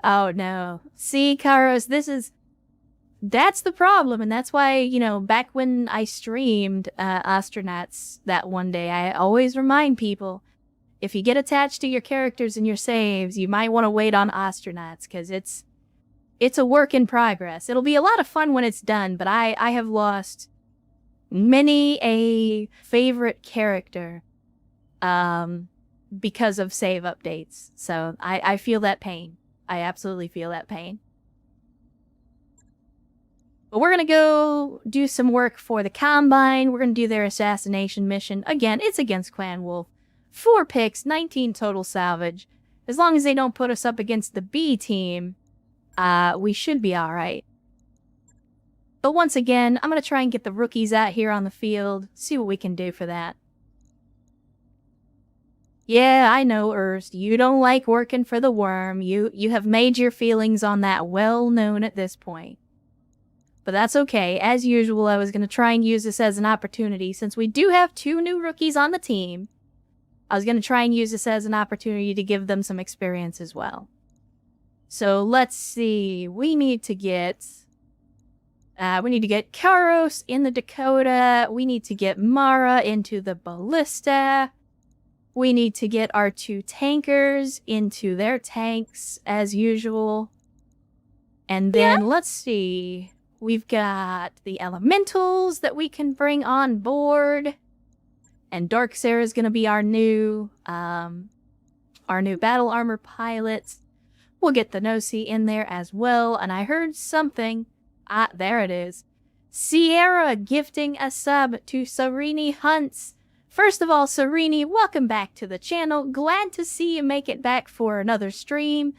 Oh no. See, Karos, that's the problem, and that's why, back when I streamed Astronauts that one day, I always remind people, if you get attached to your characters and your saves, you might want to wait on Astronauts, because it's a work in progress. It'll be a lot of fun when it's done, but I have lost many a favorite character because of save updates. So I feel that pain. I absolutely feel that pain. But we're going to go do some work for the Combine. We're going to do their assassination mission. Again, it's against Clan Wolf. 4 picks, 19 total salvage. As long as they don't put us up against the B team, we should be alright. But once again, I'm going to try and get the rookies out here on the field, see what we can do for that. Yeah, I know, Erst, you don't like working for the worm. You have made your feelings on that well known at this point. But that's okay. As usual, I was going to try and use this as an opportunity. Since we do have 2 new rookies on the team, I was going to try and use this as an opportunity to give them some experience as well. So let's see. We need to get Karos in the Dakota. We need to get Mara into the Ballista. We need to get our 2 tankers into their tanks, as usual. And then, let's see. We've got the elementals that we can bring on board. And Dark Sarah's gonna be our new battle armor pilot. We'll get the Nosi in there as well. And I heard something. There it is. Sierra gifting a sub to Serini Hunts. First of all, Serini, welcome back to the channel. Glad to see you make it back for another stream.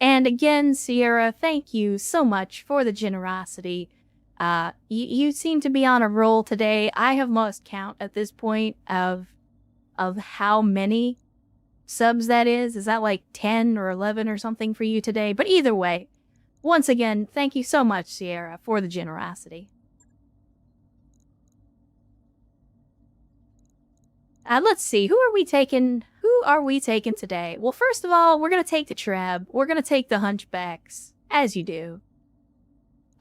And again, Sierra, thank you so much for the generosity. You seem to be on a roll today. I have lost count at this point of how many subs that is. Is that like 10 or 11 or something for you today? But either way, once again, thank you so much, Sierra, for the generosity. Let's see, who are we taking today? Well, first of all, we're going to take the Treb. We're going to take the Hunchbacks, as you do.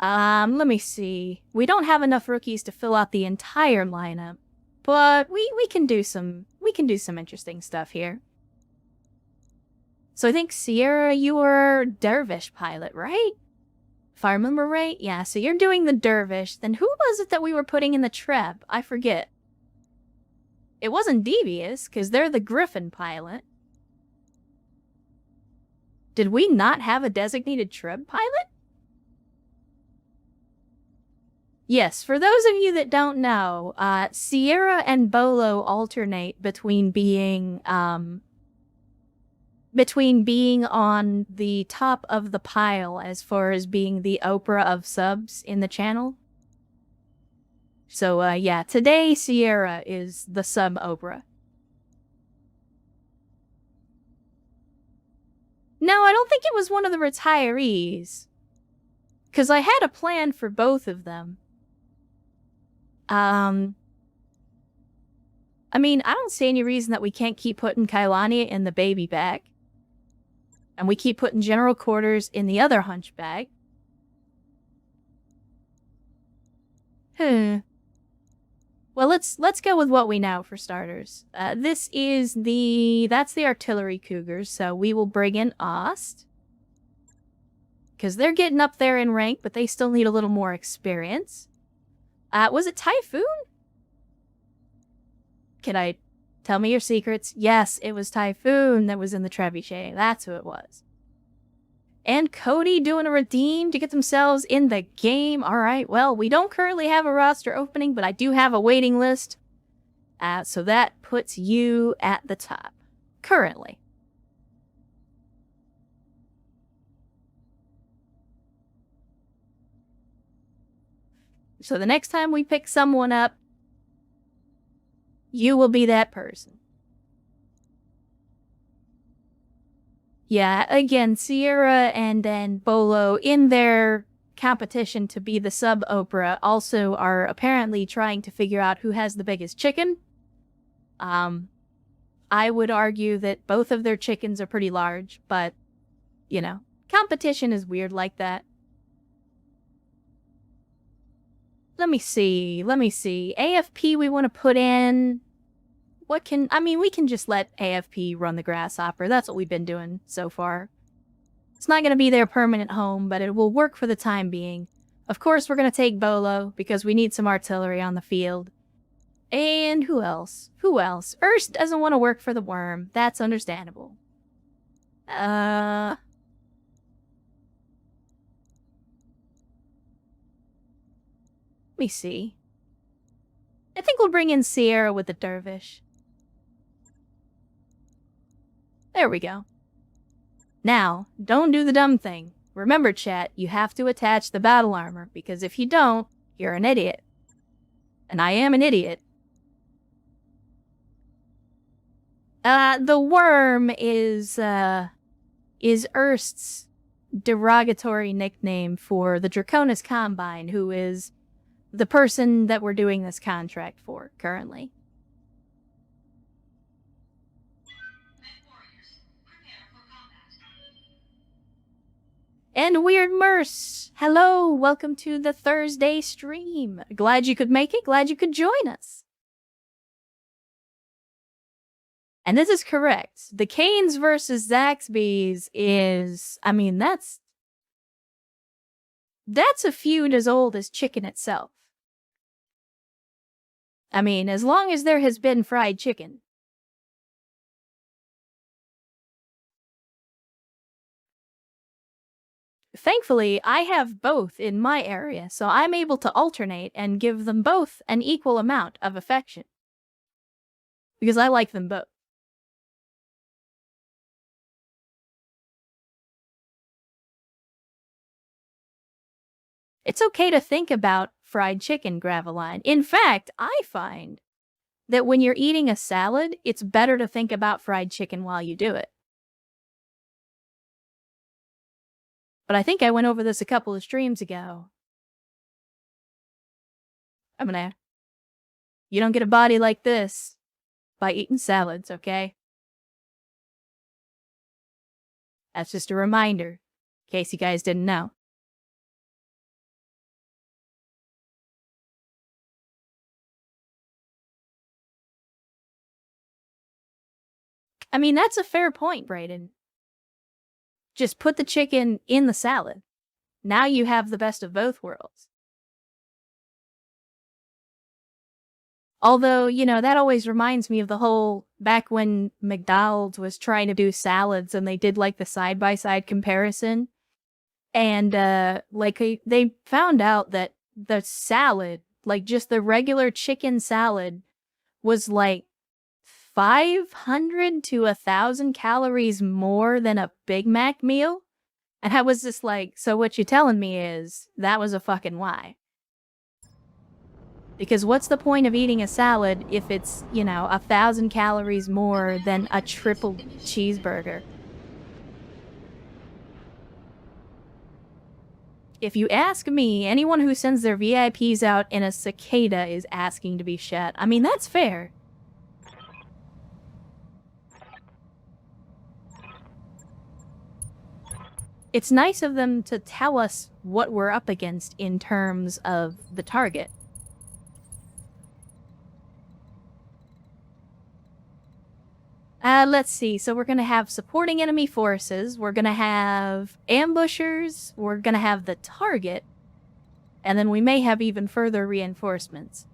Let me see. We don't have enough rookies to fill out the entire lineup, but we can do some interesting stuff here. So I think, Sierra, you were Dervish pilot, right? If I remember right? Yeah, so you're doing the Dervish. Then who was it that we were putting in the Treb? I forget. It wasn't Devious, because they're the Griffin pilot. Did we not have a designated Treb pilot? Yes, for those of you that don't know, Sierra and Bolo alternate between being on the top of the pile as far as being the Oprah of subs in the channel. So, yeah, today Sierra is the sub-Oprah. No, I don't think it was one of the retirees. Because I had a plan for both of them. I mean, I don't see any reason that we can't keep putting Kailani in the baby bag. And we keep putting General Quarters in the other hunchback. Well, let's go with what we know for starters. That's the artillery cougars, so we will bring in Ost. Because they're getting up there in rank, but they still need a little more experience. Was it Typhoon? Can I tell me your secrets? Yes, it was Typhoon that was in the Trebuchet. That's who it was. And Cody doing a redeem to get themselves in the game. All right, well, we don't currently have a roster opening, but I do have a waiting list. So that puts you at the top, currently. So the next time we pick someone up, you will be that person. Yeah, again, Sierra and then Bolo in their competition to be the sub-Oprah also are apparently trying to figure out who has the biggest chicken. I would argue that both of their chickens are pretty large, but, you know, Competition is weird like that. Let me see. AFP we want to put in. We can just let AFP run the grasshopper. That's what we've been doing so far. It's not going to be their permanent home, but it will work for the time being. Of course, we're going to take Bolo, because we need some artillery on the field. And who else? Erst doesn't want to work for the worm. That's understandable. Let me see. I think we'll bring in Sierra with the dervish. There we go. Now, don't do the dumb thing. Remember, chat, you have to attach the battle armor, because if you don't, you're an idiot. And I am an idiot. The worm is Erst's derogatory nickname for the Draconis Combine, who is the person that we're doing this contract for currently. And Weird Merce, hello, welcome to the Thursday stream. Glad you could make it, glad you could join us. And this is correct. The Canes versus Zaxby's is, I mean, that's a feud as old as chicken itself. I mean, as long as there has been fried chicken. Thankfully, I have both in my area, so I'm able to alternate and give them both an equal amount of affection. Because I like them both. It's okay to think about fried chicken, Graveline. In fact, I find that when you're eating a salad, it's better to think about fried chicken while you do it. But I think I went over this a couple of streams ago. You don't get a body like this by eating salads, okay? That's just a reminder, in case you guys didn't know. I mean, that's a fair point, Brayden. Just put the chicken in the salad. Now you have the best of both worlds. Although, you know, that always reminds me of the whole, back when McDonald's was trying to do salads and they did like the side-by-side comparison. And, they found out that the salad, like just the regular chicken salad, was like 500 to 1,000 calories more than a Big Mac meal? And I was just like, so what you're telling me is, that was a fucking lie. Because what's the point of eating a salad if it's, 1,000 calories more than a triple cheeseburger? If you ask me, anyone who sends their VIPs out in a cicada is asking to be shot. I mean, that's fair. It's nice of them to tell us what we're up against in terms of the target. Let's see. So we're going to have supporting enemy forces. We're going to have ambushers. We're going to have the target. And then we may have even further reinforcements.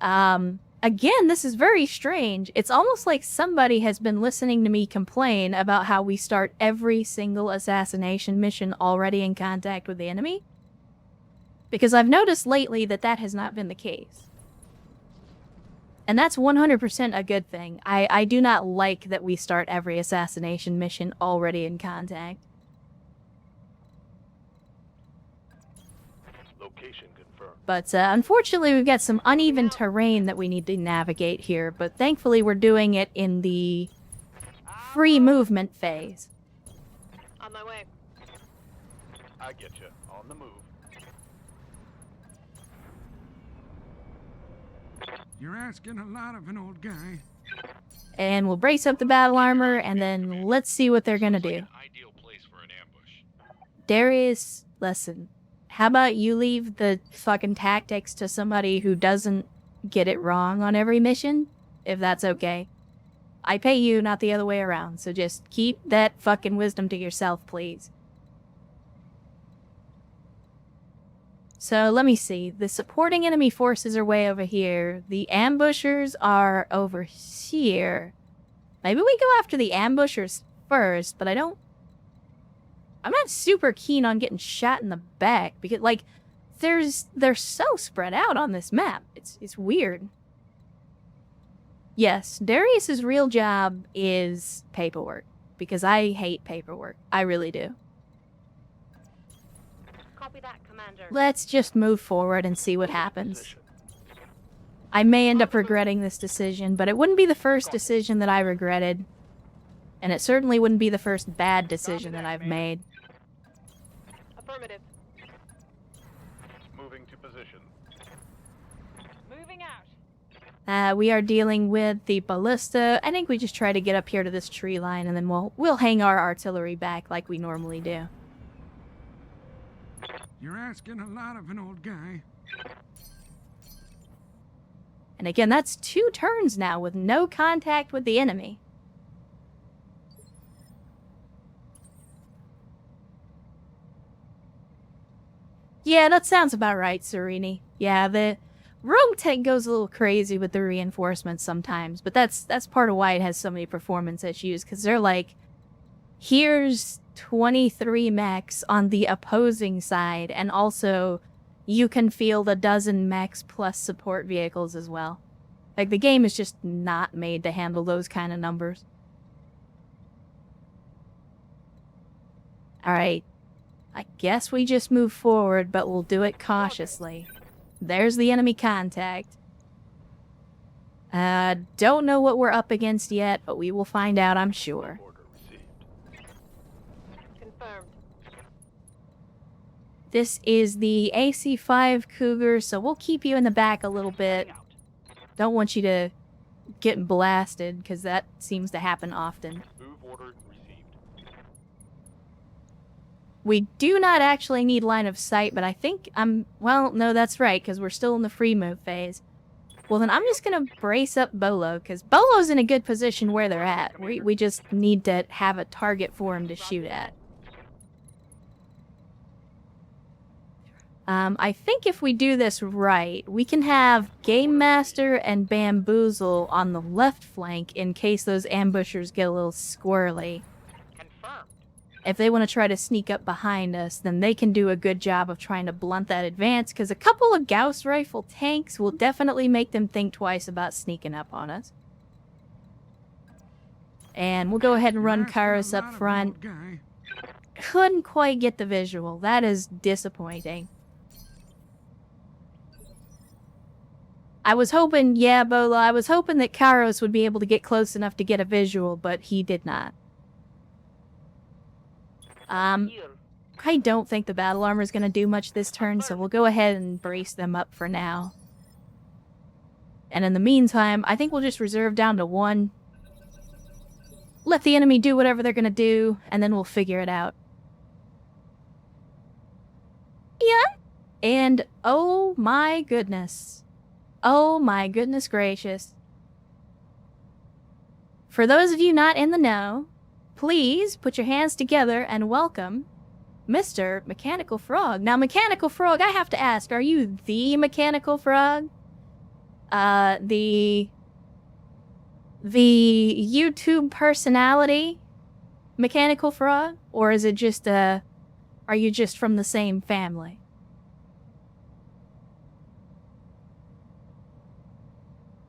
Again, this is very strange. It's almost like somebody has been listening to me complain about how we start every single assassination mission already in contact with the enemy. Because I've noticed lately that that has not been the case. And that's 100% a good thing. I do not like that we start every assassination mission already in contact. Location confirmed. But unfortunately, we've got some uneven terrain that we need to navigate here. But thankfully, we're doing it in the free movement phase. On my way. I get you. On the move. You're asking a lot of an old guy. And we'll brace up the battle armor, and then let's see what they're gonna do. Ideal place for an ambush. Darius, listen. How about you leave the fucking tactics to somebody who doesn't get it wrong on every mission? If that's okay. I pay you, not the other way around, so just keep that fucking wisdom to yourself, please. So, let me see. The supporting enemy forces are way over here. The ambushers are over here. Maybe we go after the ambushers first, but I'm not super keen on getting shot in the back, because, like, they're so spread out on this map. It's weird. Yes, Darius's real job is paperwork, because I hate paperwork. I really do. Copy that, Commander. Let's just move forward and see what happens. I may end up regretting this decision, but it wouldn't be the first decision that I regretted. And it certainly wouldn't be the first bad decision that I've made. Affirmative. Moving to position. Moving out. We are dealing with the ballista. I think we just try to get up here to this tree line, and then we'll hang our artillery back like we normally do. You're asking a lot of an old guy. And again, that's 2 turns now with no contact with the enemy. Yeah, that sounds about right, Serini. Yeah, the Rogue Tank goes a little crazy with the reinforcements sometimes, but that's part of why it has so many performance issues, because they're like, here's 23 mechs on the opposing side, and also you can field a dozen mechs plus support vehicles as well. Like, the game is just not made to handle those kind of numbers. Alright. I guess we just move forward, but we'll do it cautiously. There's the enemy contact. Don't know what we're up against yet, but we will find out, I'm sure. Order received. Confirmed. This is the AC-5 Cougar, so we'll keep you in the back a little bit. Don't want you to get blasted, because that seems to happen often. Move order received. We do not actually need line of sight, but I think well, no, that's right, because we're still in the free move phase. Well, then I'm just going to brace up Bolo, because Bolo's in a good position where they're at. We just need to have a target for him to shoot at. I think if we do this right, we can have Game Master and Bamboozle on the left flank in case those ambushers get a little squirrely. Confirmed. If they want to try to sneak up behind us, then they can do a good job of trying to blunt that advance, because a couple of Gauss rifle tanks will definitely make them think twice about sneaking up on us. And we'll go ahead and run Kairos up front. Couldn't quite get the visual. That is disappointing. I was hoping, yeah, Bola, I was hoping that Kairos would be able to get close enough to get a visual, but he did not. I don't think the battle armor is going to do much this turn, so we'll go ahead and brace them up for now. And in the meantime, I think we'll just reserve down to 1. Let the enemy do whatever they're going to do, and then we'll figure it out. Yeah? And oh my goodness. Oh my goodness gracious. For those of you not in the know, please put your hands together and welcome Mr. Mechanical Frog. Now, Mechanical Frog, I have to ask, are you the Mechanical Frog? The YouTube personality Mechanical Frog? Or is it just, are you just from the same family?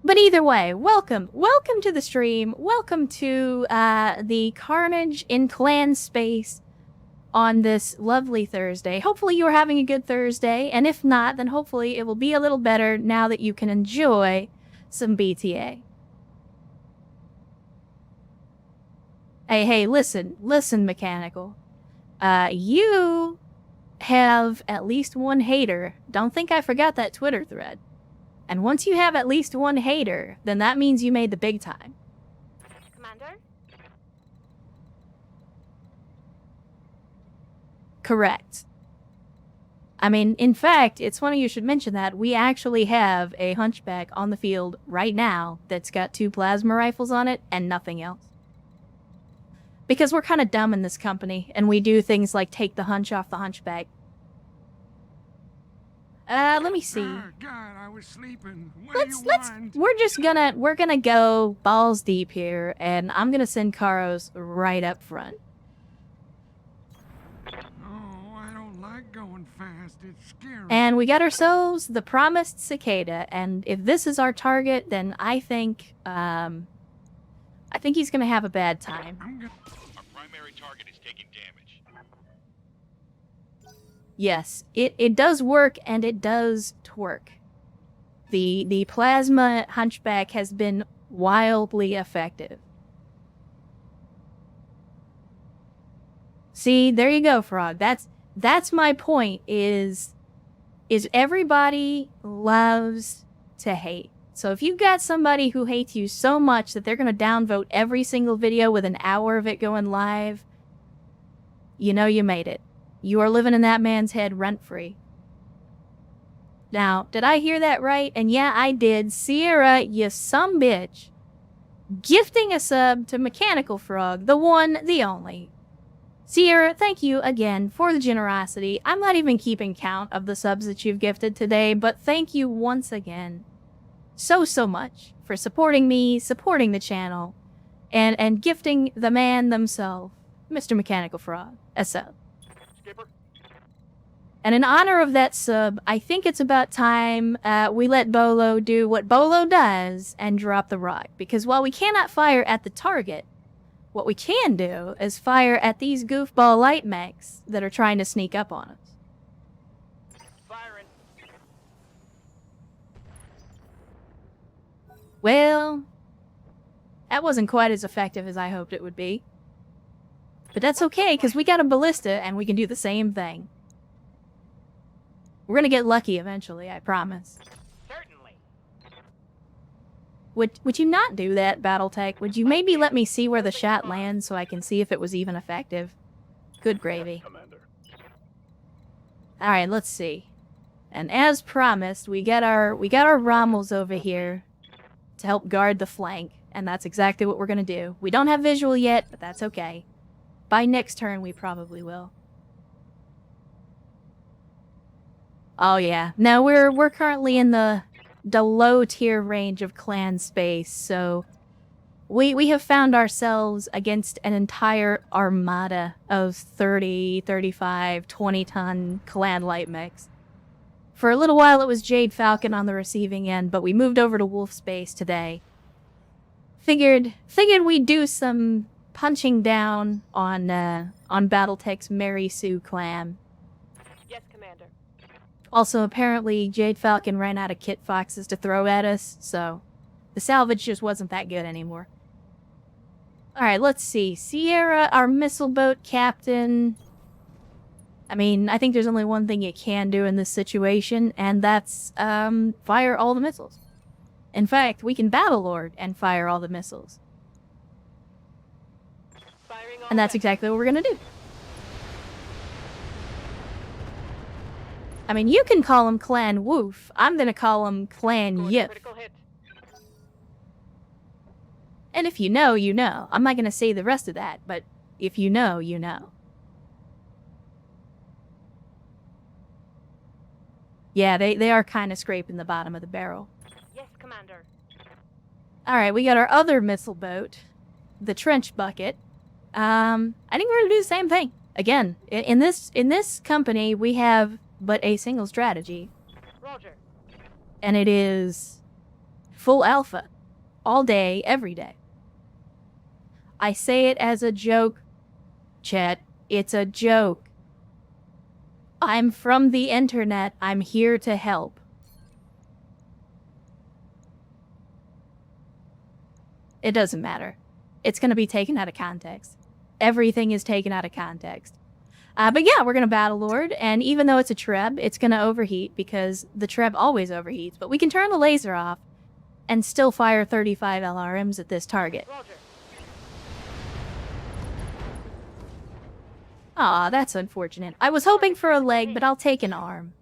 But either way, welcome. Welcome to the stream. Welcome to the carnage in clan space on this lovely Thursday. Hopefully you are having a good Thursday, and if not, then hopefully it will be a little better now that you can enjoy some BTA. Hey, listen, Mechanical. You have at least 1 hater. Don't think I forgot that Twitter thread. And once you have at least 1 hater, then that means you made the big time. Commander? Correct. I mean, in fact, it's funny you should mention that. We actually have a hunchback on the field right now that's got 2 plasma rifles on it and nothing else. Because we're kind of dumb in this company, and we do things like take the hunch off the hunchback. Let me see. Oh, God, I was sleeping. What do you want? We're gonna go balls deep here, and I'm gonna send Karos right up front. Oh, I don't like going fast. It's scary. And we got ourselves the promised cicada, and if this is our target, then I think he's gonna have a bad time. Our primary target is taking damage. Yes, it does work, and it does twerk. The plasma hunchback has been wildly effective. See, there you go, Frog. That's my point, is everybody loves to hate. So if you've got somebody who hates you so much that they're going to downvote every single video with an hour of it going live, you know you made it. You are living in that man's head rent-free. Now, did I hear that right? And yeah, I did. Sierra, you sumbitch. Gifting a sub to Mechanical Frog, the one, the only. Sierra, thank you again for the generosity. I'm not even keeping count of the subs that you've gifted today, but thank you once again so much for supporting me, supporting the channel, and gifting the man themselves, Mr. Mechanical Frog, a sub. Skipper? And in honor of that sub, I think it's about time we let Bolo do what Bolo does and drop the rock. Because while we cannot fire at the target, what we can do is fire at these goofball light mechs that are trying to sneak up on us. Firing. Well, that wasn't quite as effective as I hoped it would be. But that's okay, because we got a ballista and we can do the same thing. We're gonna get lucky eventually, I promise. Certainly. Would you not do that, BattleTech? Would you maybe let me see where the shot lands so I can see if it was even effective? Good gravy. Commander. Alright, let's see. And as promised, we got our Rommels over here to help guard the flank, and that's exactly what we're gonna do. We don't have visual yet, but that's okay. By next turn, we probably will. Oh yeah. Now we're currently in the low tier range of clan space, so we have found ourselves against an entire armada of 30, 35, 20-ton clan light mechs. For a little while it was Jade Falcon on the receiving end, but we moved over to Wolf Space today. Figured we'd do some punching down on BattleTech's Mary Sue clan. Yes, Commander. Also, apparently, Jade Falcon ran out of kit foxes to throw at us, so the salvage just wasn't that good anymore. Alright, let's see. Sierra, our missile boat captain. I mean, I think there's only one thing you can do in this situation, and that's fire all the missiles. In fact, we can Battlelord and fire all the missiles. Firing all And that's back. exactly what we're gonna do. I mean, you can call him Clan Woof. I'm gonna call him Clan Going Yip. critical hit. And if you know, you know. I'm not gonna say the rest of that, but if you know, you know. Yeah, they are kind of scraping the bottom of the barrel. Yes, Commander. Alright, we got our other missile boat, the Trench Bucket. I think we're gonna do the same thing. Again, in this company, we have but a single strategy, Roger. and it is full alpha, all day, every day. I say it as a joke, chat. It's a joke. I'm from the internet. I'm here to help. It doesn't matter. It's going to be taken out of context. Everything is taken out of context. But yeah, we're going to Battlelord, and even though it's a Treb, it's going to overheat because the Treb always overheats. But we can turn the laser off and still fire 35 LRMs at this target. Roger. Aw, that's unfortunate. I was hoping for a leg, but I'll take an arm.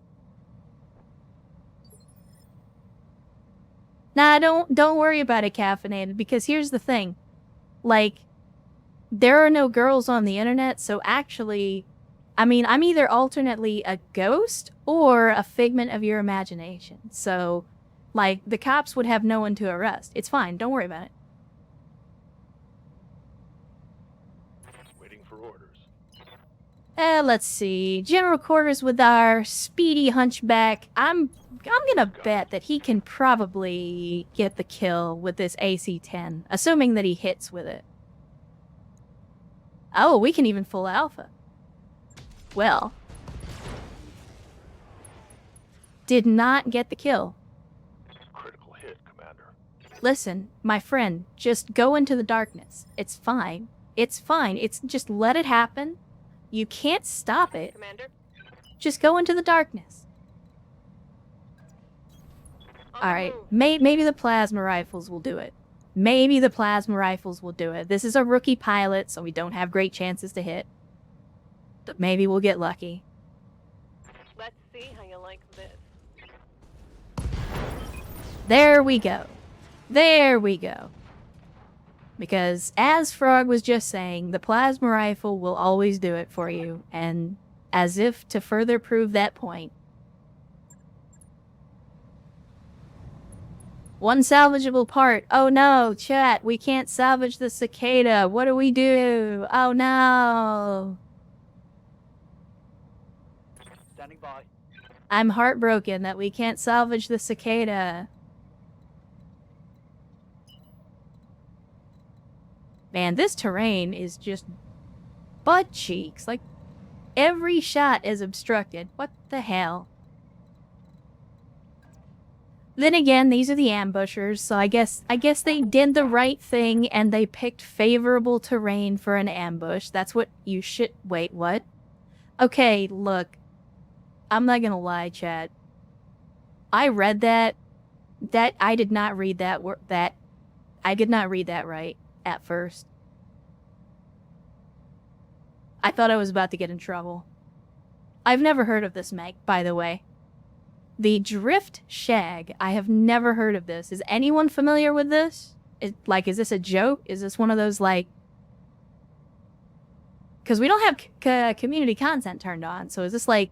Nah, don't worry about it, Caffeinated, because here's the thing. Like, there are no girls on the internet, so actually, I mean, I'm either alternately a ghost or a figment of your imagination. So, like, the cops would have no one to arrest. It's fine, don't worry about it. Waiting for orders. Let's see. General quarters with our speedy hunchback. I'm gonna bet that he can probably get the kill with this AC-10, assuming that he hits with it. Oh, we can even full alpha. Well. Did not get the kill. Critical hit, Commander. Listen, my friend, just go into the darkness. It's fine. It's fine. It's just let it happen. You can't stop it. Commander. Just go into the darkness. Alright, maybe the plasma rifles will do it. Maybe the plasma rifles will do it. This is a rookie pilot, so we don't have great chances to hit. But maybe we'll get lucky. Let's see how you like this. There we go. There we go. Because, as Frog was just saying, the plasma rifle will always do it for you. And as if to further prove that point, one salvageable part. Oh no, chat, we can't salvage the cicada. What do we do? Oh no. Standing by. I'm heartbroken that we can't salvage the cicada. Man, this terrain is just butt cheeks. Like, every shot is obstructed. What the hell? Then again, these are the ambushers, so I guess they did the right thing and they picked favorable terrain for an ambush. That's what you should... Wait, what? Okay, look. I'm not gonna lie, chat. I read that. I did not read that I did not read that right at first. I thought I was about to get in trouble. I've never heard of this mech, by the way. The Drift Shag. I have never heard of this. Is anyone familiar with this? Is this a joke? Is this one of those, like... Because we don't have community content turned on, so is this, like...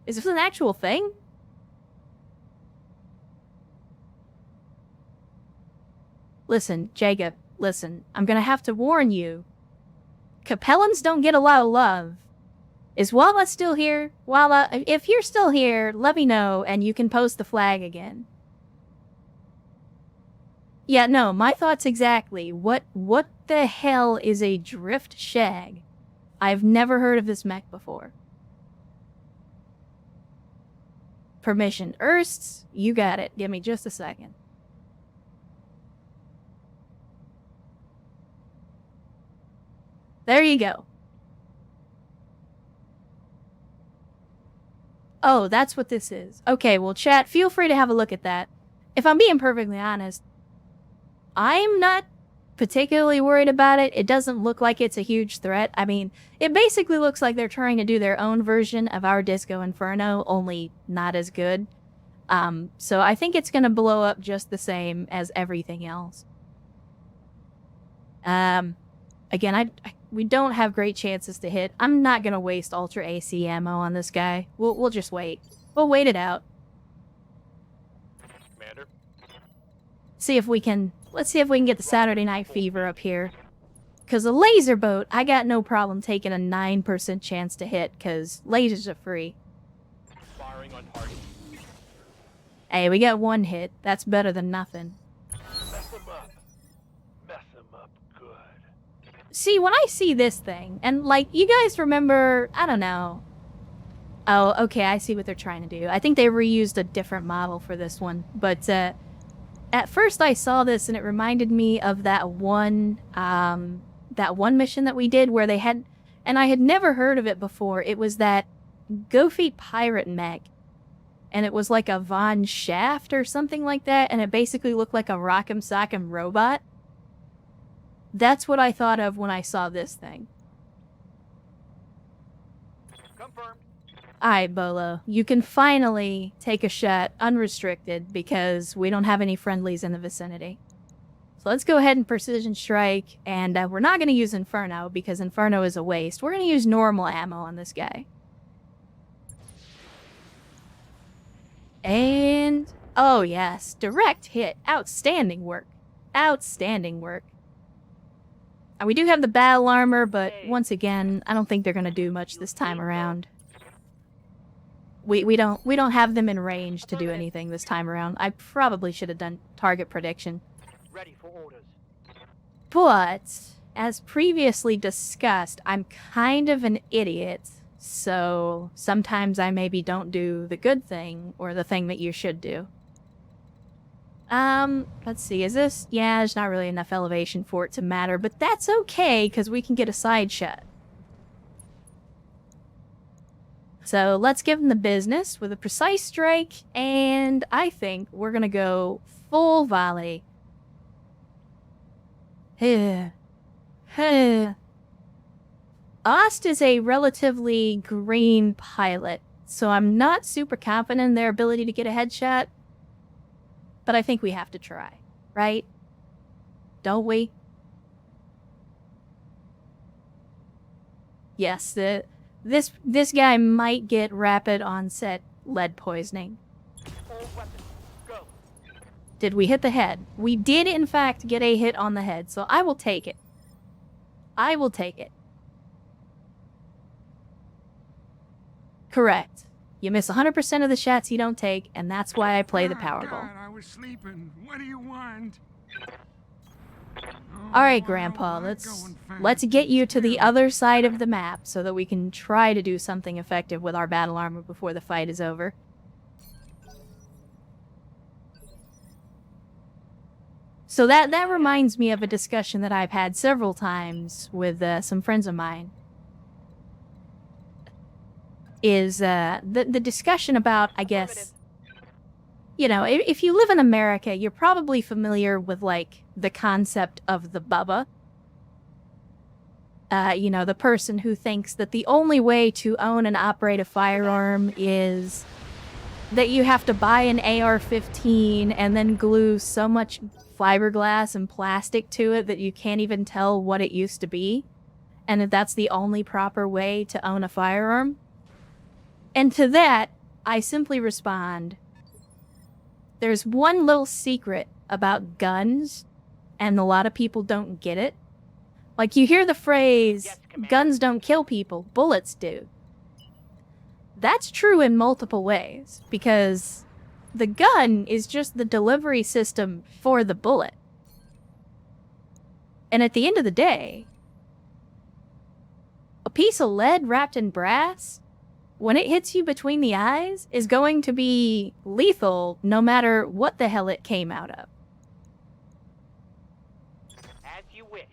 Is this an actual thing? Listen, Jacob, listen. I'm gonna have to warn you. Capellans don't get a lot of love. Is Walla still here? Walla, if you're still here, let me know and you can post the flag again. Yeah, no, my thoughts exactly. What the hell is a Drift Shag? I've never heard of this mech before. Permission. Ersts, you got it. Give me just a second. There you go. Oh, that's what this is. Okay, well, chat, feel free to have a look at that. If I'm being perfectly honest, I'm not particularly worried about it. It doesn't look like it's a huge threat. I mean, it basically looks like they're trying to do their own version of our Disco Inferno, only not as good. So I think it's gonna blow up just the same as everything else. Again, we don't have great chances to hit. I'm not gonna waste Ultra AC ammo on this guy. We'll just wait. We'll wait it out. Commander. See if we can... Let's see if we can get the Saturday Night Fever up here. Because a laser boat, I got no problem taking a 9% chance to hit, because lasers are free. Firing on target. Hey, we got one hit. That's better than nothing. Mess him up. Mess him up good. See, when I see this thing, and, like, you guys remember... I don't know. Oh, okay, I see what they're trying to do. I think they reused a different model for this one. But, at first I saw this and it reminded me of that one mission that we did where they had, and I had never heard of it before. It was that Goofy pirate mech, and it was like a Von Shaft or something like that, and it basically looked like a Rock'em Sock'em robot. That's what I thought of when I saw this thing. Confirmed. Alright, Bolo. You can finally take a shot unrestricted because we don't have any friendlies in the vicinity. So let's go ahead and precision strike, and we're not going to use Inferno because Inferno is a waste. We're going to use normal ammo on this guy. And... oh yes, direct hit. Outstanding work. Outstanding work. We do have the battle armor, but once again, I don't think they're going to do much this time around. We don't have them in range to do anything this time around. I probably should have done target prediction. Ready for orders. But, as previously discussed, I'm kind of an idiot, so sometimes I maybe don't do the good thing, or the thing that you should do. Let's see, is this? Yeah, there's not really enough elevation for it to matter, but that's okay, because we can get a side shot. So let's give them the business with a precise strike, and I think we're gonna go full volley. Ost is a relatively green pilot, so I'm not super confident in their ability to get a headshot, but I think we have to try, right? Don't we? Yes, this guy might get rapid onset lead poisoning. All weapons, go. Did we hit the head? We did, in fact, get a hit on the head, so I will take it. I will take it. Correct. You miss 100% of the shots you don't take, and that's why I play the Powerball. God, I was sleeping. What do you want? Alright, Grandpa, let's get you to the other side of the map so that we can try to do something effective with our battle armor before the fight is over. So that reminds me of a discussion that I've had several times with some friends of mine. Is the discussion about, I guess, you know, if you live in America, you're probably familiar with, like, the concept of the Bubba. You know, the person who thinks that the only way to own and operate a firearm is that you have to buy an AR-15 and then glue so much fiberglass and plastic to it that you can't even tell what it used to be, and that that's the only proper way to own a firearm. And to that, I simply respond, there's one little secret about guns, and a lot of people don't get it. Like, you hear the phrase, Yes, Commander. guns don't kill people, bullets do. That's true in multiple ways, because the gun is just the delivery system for the bullet. And at the end of the day, a piece of lead wrapped in brass, when it hits you between the eyes, is going to be lethal no matter what the hell it came out of. As you wish.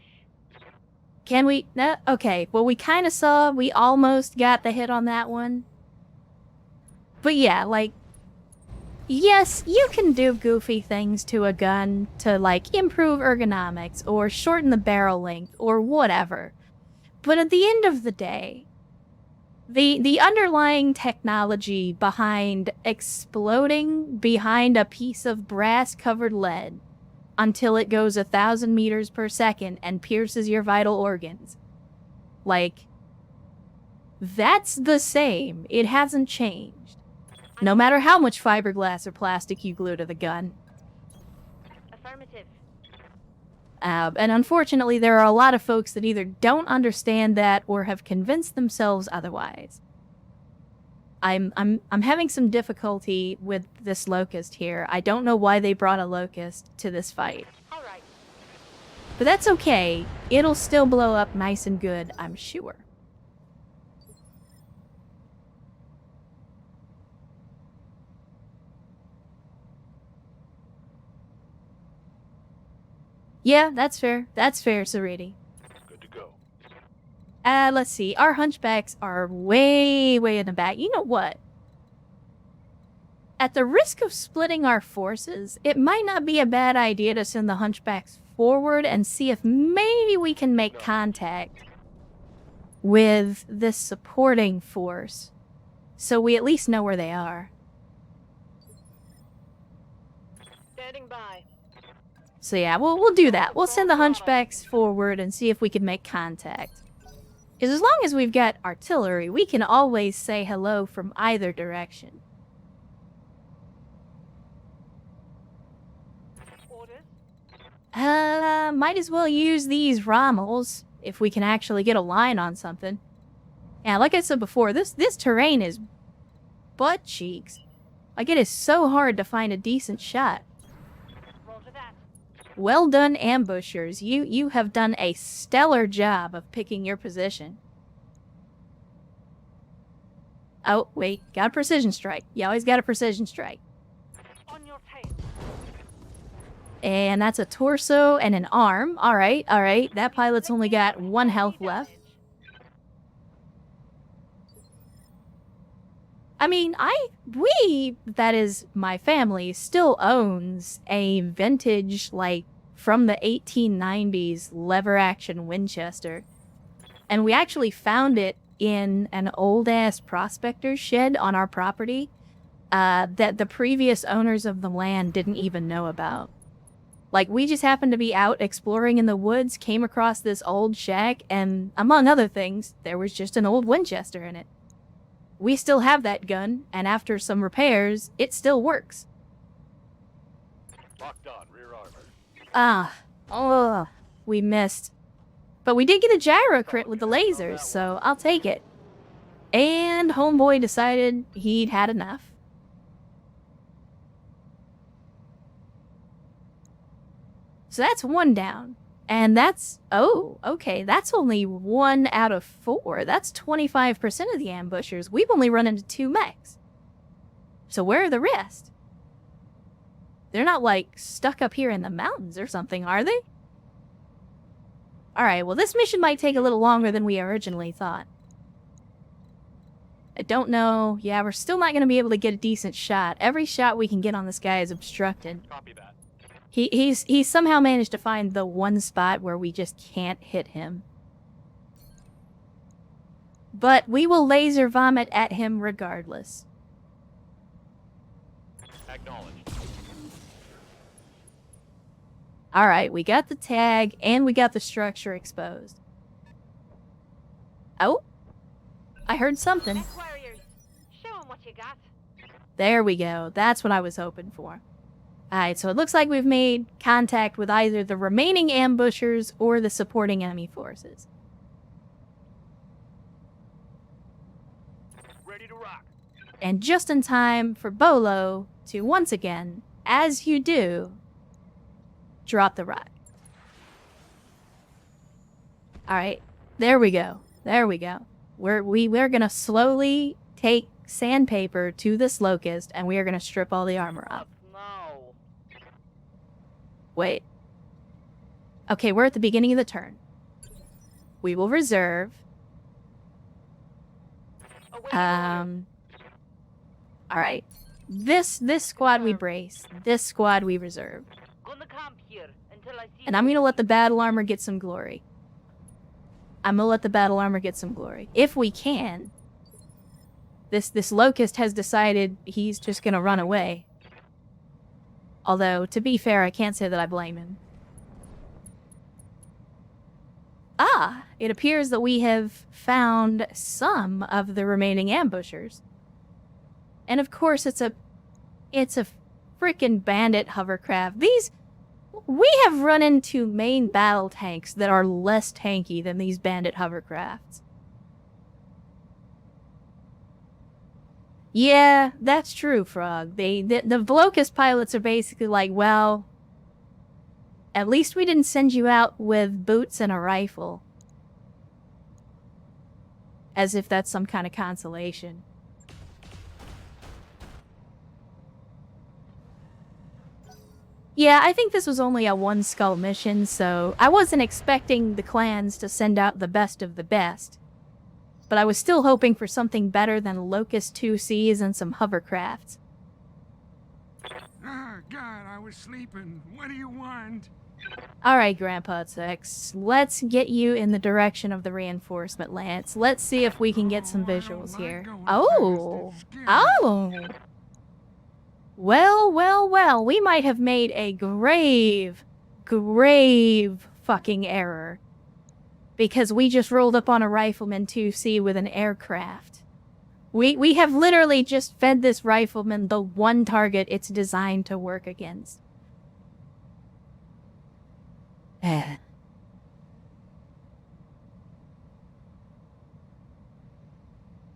Can we? No? Okay, well, we kind of saw, we almost got the hit on that one. But yeah, like, yes, you can do goofy things to a gun to, like, improve ergonomics or shorten the barrel length or whatever. But at the end of the day, the underlying technology behind exploding behind a piece of brass-covered lead until it goes 1,000 meters per second and pierces your vital organs, like, that's the same. It hasn't changed. No matter how much fiberglass or plastic you glue to the gun. Affirmative. And unfortunately, there are a lot of folks that either don't understand that or have convinced themselves otherwise. I'm having some difficulty with this locust here. I don't know why they brought a locust to this fight. All right. But that's okay. It'll still blow up nice and good, I'm sure. Yeah, that's fair. That's fair, Sariti. Good to go. Let's see. Our hunchbacks are way, way in the back. You know what? At the risk of splitting our forces, it might not be a bad idea to send the hunchbacks forward and see if maybe we can make contact with this supporting force, so we at least know where they are. Standing by. So yeah, we'll do that. We'll send the hunchbacks forward and see if we can make contact. Because as long as we've got artillery, we can always say hello from either direction. Orders. Might as well use these Rommels if we can actually get a line on something. Yeah, like I said before, this terrain is butt cheeks. Like, it is so hard to find a decent shot. Roger that. Well done, ambushers. You have done a stellar job of picking your position. Oh, wait. Got a precision strike. You always got a precision strike. On your tail. And that's a torso and an arm. Alright, alright. That pilot's only got 1 health left. I mean, that is, my family, still owns a vintage, like, from the 1890s lever-action Winchester. And we actually found it in an old-ass prospector's shed on our property that the previous owners of the land didn't even know about. Like, we just happened to be out exploring in the woods, came across this old shack, and, among other things, there was just an old Winchester in it. We still have that gun, and after some repairs, it still works. Locked on, rear Ah, we missed. But we did get a gyro crit with the lasers, so I'll take it. And homeboy decided he'd had enough. So that's 1 down. And that's, oh, okay, that's only 1 out of 4. That's 25% of the ambushers. We've only run into 2 mechs. So where are the rest? They're not, like, stuck up here in the mountains or something, are they? Alright, well, this mission might take a little longer than we originally thought. I don't know. Yeah, we're still not going to be able to get a decent shot. Every shot we can get on this guy is obstructed. Copy that. He's somehow managed to find the one spot where we just can't hit him. But we will laser vomit at him regardless. Acknowledged. Alright, we got the tag, and we got the structure exposed. Oh! I heard something. Mech warriors. Show 'em what you got. There we go. That's what I was hoping for. Alright, so it looks like we've made contact with either the remaining ambushers or the supporting enemy forces. Ready to rock. And just in time for Bolo to once again, as you do, drop the rock. Alright, there we go. There we go. We're gonna slowly take sandpaper to this locust, and we are gonna strip all the armor off. No. Wait. Okay, we're at the beginning of the turn. We will reserve. Alright. This squad we brace. This squad we reserve. Gonna camp here until I see. And I'm gonna let the battle armor get some glory. If we can. This locust has decided he's just gonna run away. Although, to be fair, I can't say that I blame him. Ah, it appears that we have found some of the remaining ambushers. And of course, it's a frickin' bandit hovercraft. We have run into main battle tanks that are less tanky than these bandit hovercrafts. Yeah, that's true, Frog. The Locust pilots are basically like, well, at least we didn't send you out with boots and a rifle. As if that's some kind of consolation. Yeah, I think this was only a 1 skull mission, so I wasn't expecting the clans to send out the best of the best. But I was still hoping for something better than Locust 2Cs and some hovercrafts. Ah, God, I was sleeping. What do you want? Alright, Grandpa Tex, let's get you in the direction of the reinforcement lance. Let's see if we can get some visuals here. Oh! Oh! Well, well, well, we might have made a grave fucking error. Because we just rolled up on a Rifleman 2C with an aircraft. We have literally just fed this Rifleman the one target it's designed to work against.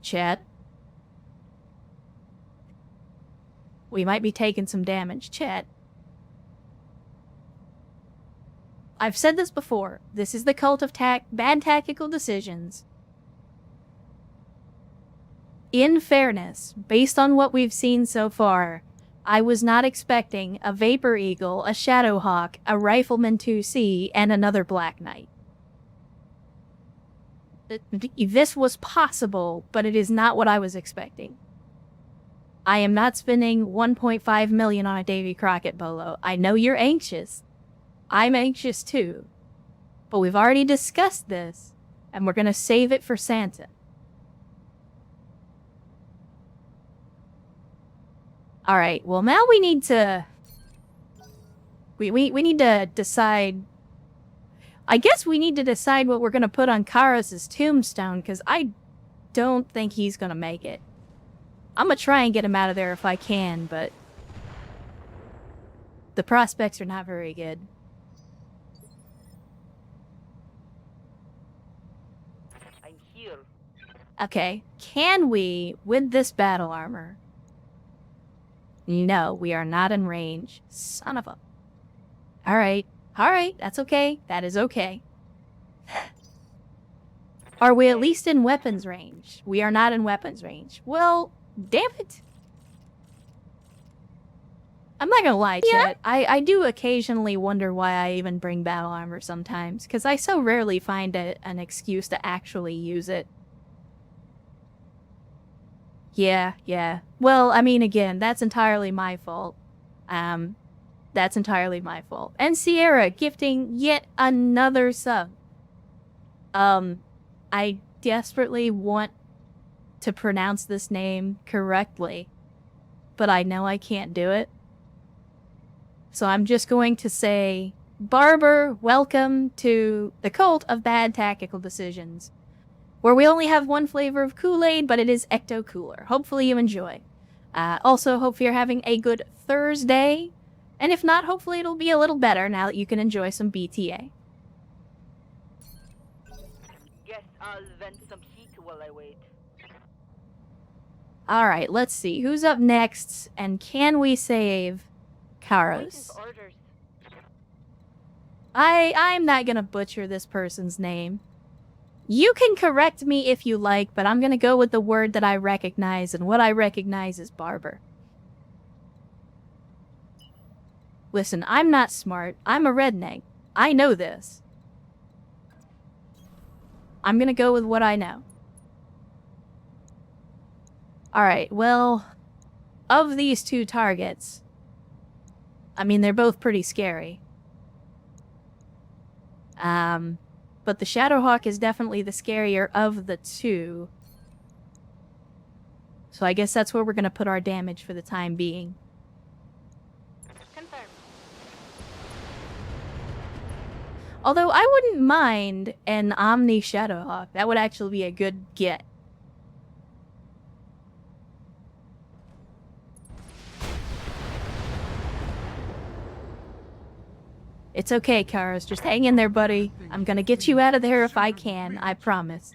Chat. We might be taking some damage, chat. I've said this before. This is the cult of bad tactical decisions. In fairness, based on what we've seen so far, I was not expecting a Vapor Eagle, a Shadowhawk, a Rifleman 2C, and another Black Knight. This was possible, but it is not what I was expecting. I am not spending $1.5 million on a Davy Crockett bolo. I know you're anxious. I'm anxious too. But we've already discussed this, and we're gonna save it for Santa. Alright, well now we need to... We need to decide... I guess we need to decide what we're gonna put on Karos' tombstone, because I don't think he's gonna make it. I'm gonna try and get him out of there if I can, but... the prospects are not very good. I'm here. Okay, can we, with this battle armor... No, we are not in range. Son of a... Alright, that's okay. That is okay. Are we at least in weapons range? We are not in weapons range. Well, damn it. I'm not gonna lie, chat. I do occasionally wonder why I even bring battle armor sometimes, because I so rarely find an excuse to actually use it. Yeah. Well, I mean, again, that's entirely my fault. That's entirely my fault. And Sierra gifting yet another sub. I desperately want to pronounce this name correctly, but I know I can't do it. So I'm just going to say, Barber, welcome to the cult of bad tactical decisions, where we only have one flavor of Kool-Aid, but it is Ecto Cooler. Hopefully you enjoy. Also, hope you're having a good Thursday, and if not, hopefully it'll be a little better now that you can enjoy some BTA. Guess I'll vent some heat while I wait. Alright, let's see. Who's up next, and can we save Karos? Waiting for orders. I'm not gonna butcher this person's name. You can correct me if you like, but I'm gonna go with the word that I recognize, and what I recognize is Barber. Listen, I'm not smart. I'm a redneck. I know this. I'm gonna go with what I know. Alright, well, of these two targets, I mean, they're both pretty scary. But the Shadowhawk is definitely the scarier of the two. So I guess that's where we're gonna put our damage for the time being. Confirmed. Although I wouldn't mind an Omni Shadowhawk. That would actually be a good get. It's okay, Karos. Just hang in there, buddy. I'm gonna get you out of there if I can. I promise.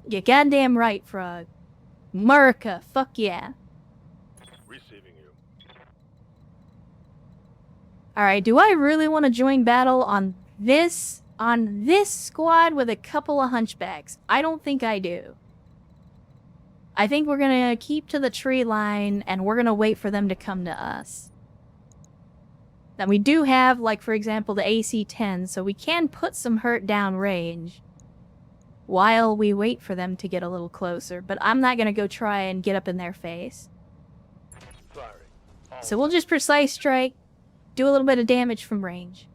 You're goddamn right, Frog. America, fuck yeah. Receiving you. Alright, do I really want to join battle on this squad with a couple of hunchbacks? I don't think I do. I think we're gonna keep to the tree line, and we're gonna wait for them to come to us. Now we do have, like, for example, the AC-10, so we can put some hurt down range while we wait for them to get a little closer, but I'm not gonna go try and get up in their face. So we'll just precise strike, do a little bit of damage from range.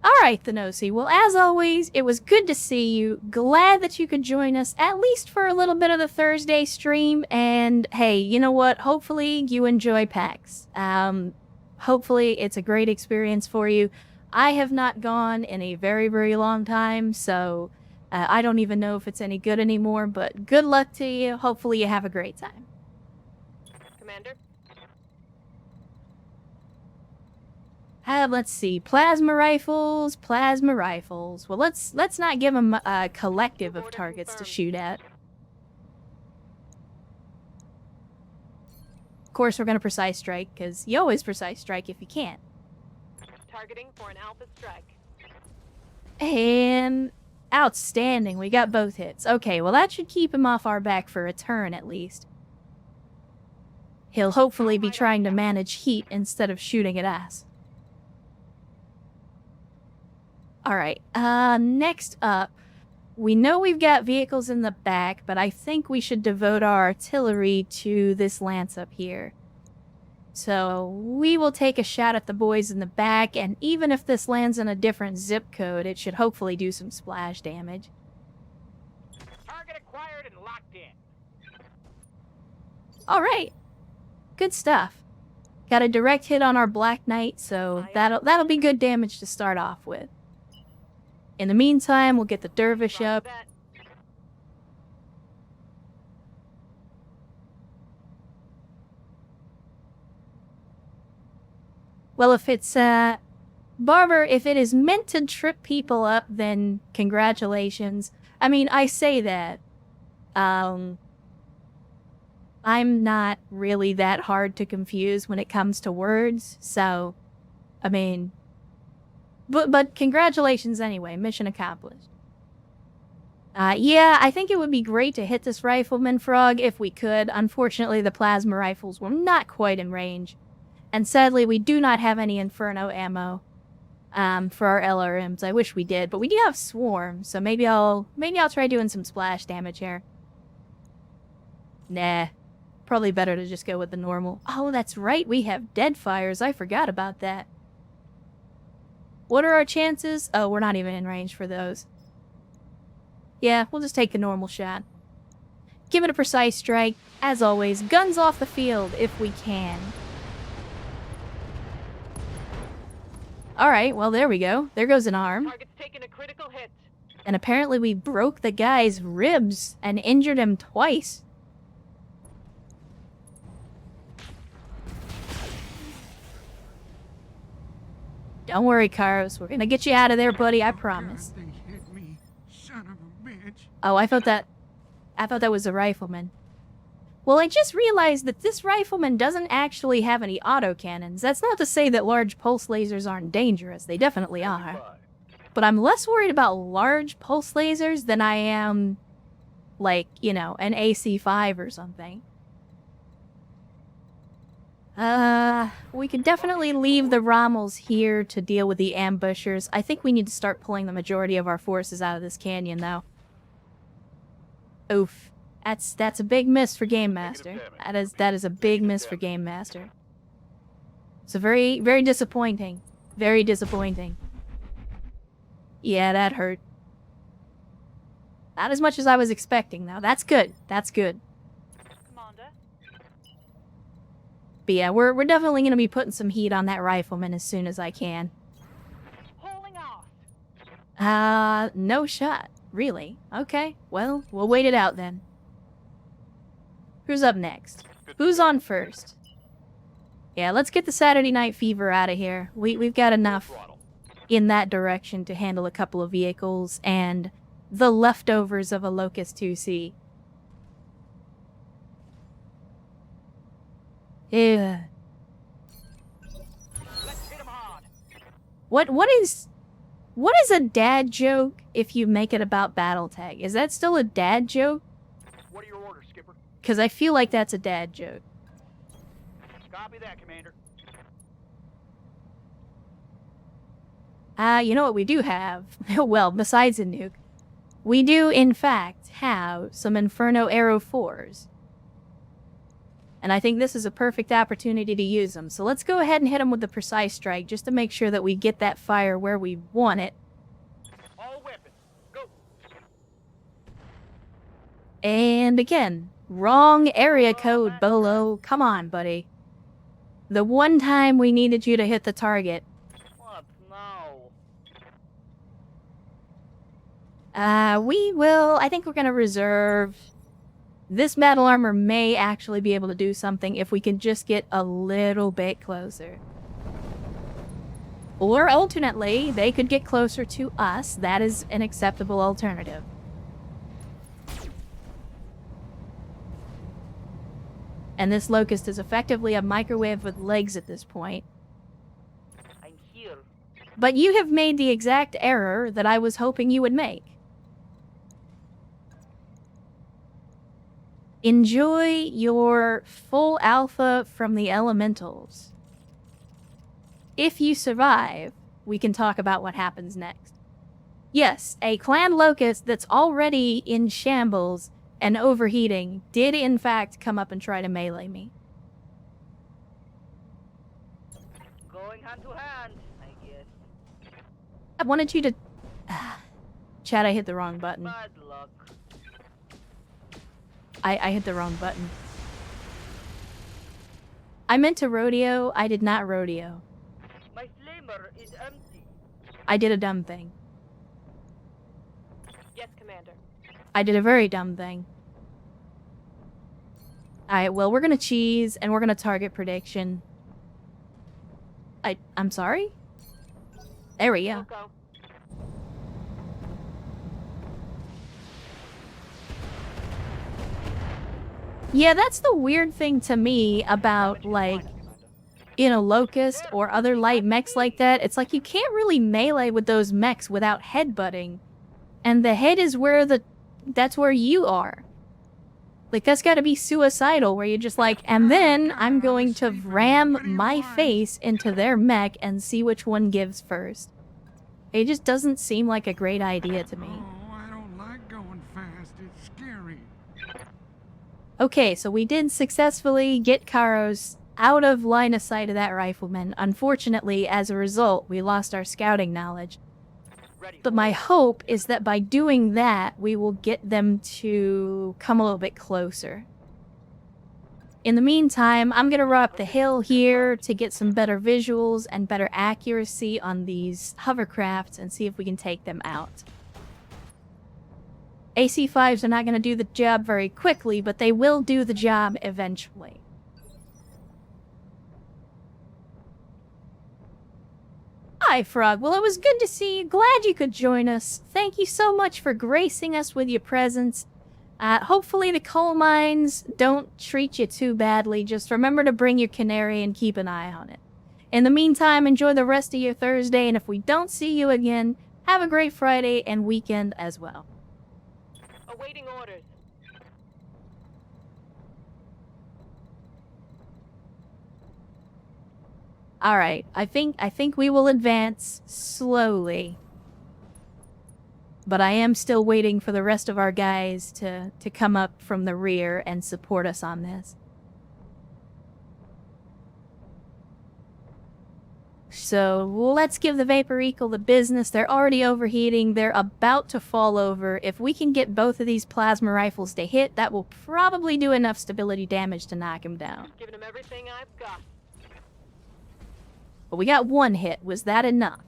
Alright, Thenosi. Well, as always, it was good to see you. Glad that you could join us, at least for a little bit of the Thursday stream. And hey, you know what? Hopefully you enjoy PAX. Hopefully it's a great experience for you. I have not gone in a very, very long time, so I don't even know if it's any good anymore, but good luck to you. Hopefully you have a great time. Commander? Let's see. Plasma rifles. Well, let's not give them a collective of targets to shoot at. Of course, we're going to precise strike, because you always precise strike if you can. Targeting for an alpha strike. And outstanding. We got both hits. Okay, well, that should keep him off our back for a turn, at least. He'll hopefully be trying to manage heat instead of shooting at us. Alright, next up, we know we've got vehicles in the back, but I think we should devote our artillery to this lance up here. So, we will take a shot at the boys in the back, and even if this lands in a different zip code, it should hopefully do some splash damage. Target acquired and locked in. Alright, good stuff. Got a direct hit on our Black Knight, so that'll be good damage to start off with. In the meantime, we'll get the Dervish up. Well, if it's, Barber, if it is meant to trip people up, then congratulations. I mean, I say that. I'm not really that hard to confuse when it comes to words, so, I mean... But congratulations anyway, mission accomplished. Yeah, I think it would be great to hit this rifleman frog if we could. Unfortunately, the plasma rifles were not quite in range. And sadly, we do not have any Inferno ammo for our LRMs. I wish we did, but we do have Swarm, so maybe I'll try doing some splash damage here. Nah, probably better to just go with the normal. Oh, that's right, we have Deadfires. I forgot about that. What are our chances? Oh, we're not even in range for those. Yeah, we'll just take the normal shot. Give it a precise strike. As always, guns off the field if we can. Alright, well there we go. There goes an arm. Target's taking a critical hit. And apparently we broke the guy's ribs and injured him twice. Don't worry, Karos. We're gonna get you out of there, buddy. I promise. God, they hit me, son of a bitch. Oh, I thought that was a rifleman. Well, I just realized that this rifleman doesn't actually have any autocannons. That's not to say that large pulse lasers aren't dangerous. They definitely are. But I'm less worried about large pulse lasers than I am, like, you know, an AC-5 or something. We could definitely leave the Rommels here to deal with the ambushers. I think we need to start pulling the majority of our forces out of this canyon, though. Oof. That's a big miss for Game Master. That is a big miss for Game Master. So very, very disappointing. Very disappointing. Yeah, that hurt. Not as much as I was expecting, though. That's good. That's good. Commander? But yeah, we're definitely going to be putting some heat on that rifleman as soon as I can. Holding off. No shot. Really? Okay. Well, we'll wait it out then. Who's up next? Who's on first? Yeah, let's get the Saturday Night Fever out of here. We've got enough in that direction to handle a couple of vehicles and the leftovers of a Locust 2C. Yeah. Let's hit 'em hard. What is a dad joke if you make it about BattleTech? Is that still a dad joke? What are your orders, Skipper? Because I feel like that's a dad joke. Copy that, Commander. You know what we do have? Well, besides a nuke, we do, in fact, have some Inferno Arrow 4s. And I think this is a perfect opportunity to use them. So let's go ahead and hit them with the Precise Strike, just to make sure that we get that fire where we want it. All weapons, go. And again, wrong area code, Bolo. Come on, buddy. The one time we needed you to hit the target. What now? I think we're gonna reserve. This battle armor may actually be able to do something if we can just get a little bit closer. Or alternately, they could get closer to us. That is an acceptable alternative. And this Locust is effectively a microwave with legs at this point. I'm here. But you have made the exact error that I was hoping you would make. Enjoy your full alpha from the elementals. If you survive, we can talk about what happens next. Yes, a clan Locust that's already in shambles and overheating did in fact come up and try to melee me. Going hand to hand, I guess. I wanted you to... Chad, I hit the wrong button. Bad luck. I hit the wrong button. I meant to rodeo. I did not rodeo. My flamer is empty. I did a dumb thing. Yes, Commander. I did a very dumb thing. Alright, well, we're gonna cheese, and we're gonna target prediction. I'm sorry? There we go. Go. Yeah, that's the weird thing to me about, like, you know, Locust or other light mechs like that. It's like you can't really melee with those mechs without headbutting. And the head is where that's where you are. Like, that's gotta be suicidal, where you're just like, and then I'm going to ram my face into their mech and see which one gives first. It just doesn't seem like a great idea to me. Oh, I don't like going fast. It's scary. Okay, so we did successfully get Karos out of line of sight of that rifleman. Unfortunately, as a result, we lost our scouting knowledge. But my hope is that by doing that, we will get them to come a little bit closer. In the meantime, I'm going to run up the hill here to get some better visuals and better accuracy on these hovercrafts and see if we can take them out. AC-5s are not going to do the job very quickly, but they will do the job eventually. Hi, Frog. Well, it was good to see you. Glad you could join us. Thank you so much for gracing us with your presence. Hopefully the coal mines don't treat you too badly. Just remember to bring your canary and keep an eye on it. In the meantime, enjoy the rest of your Thursday, and if we don't see you again, have a great Friday and weekend as well. Awaiting orders. Alright, I think we will advance slowly. But I am still waiting for the rest of our guys to come up from the rear and support us on this. So let's give the Vapor Eagle the business. They're already overheating. They're about to fall over. If we can get both of these plasma rifles to hit, that will probably do enough stability damage to knock him down. Giving them everything I've got. But we got one hit. Was that enough?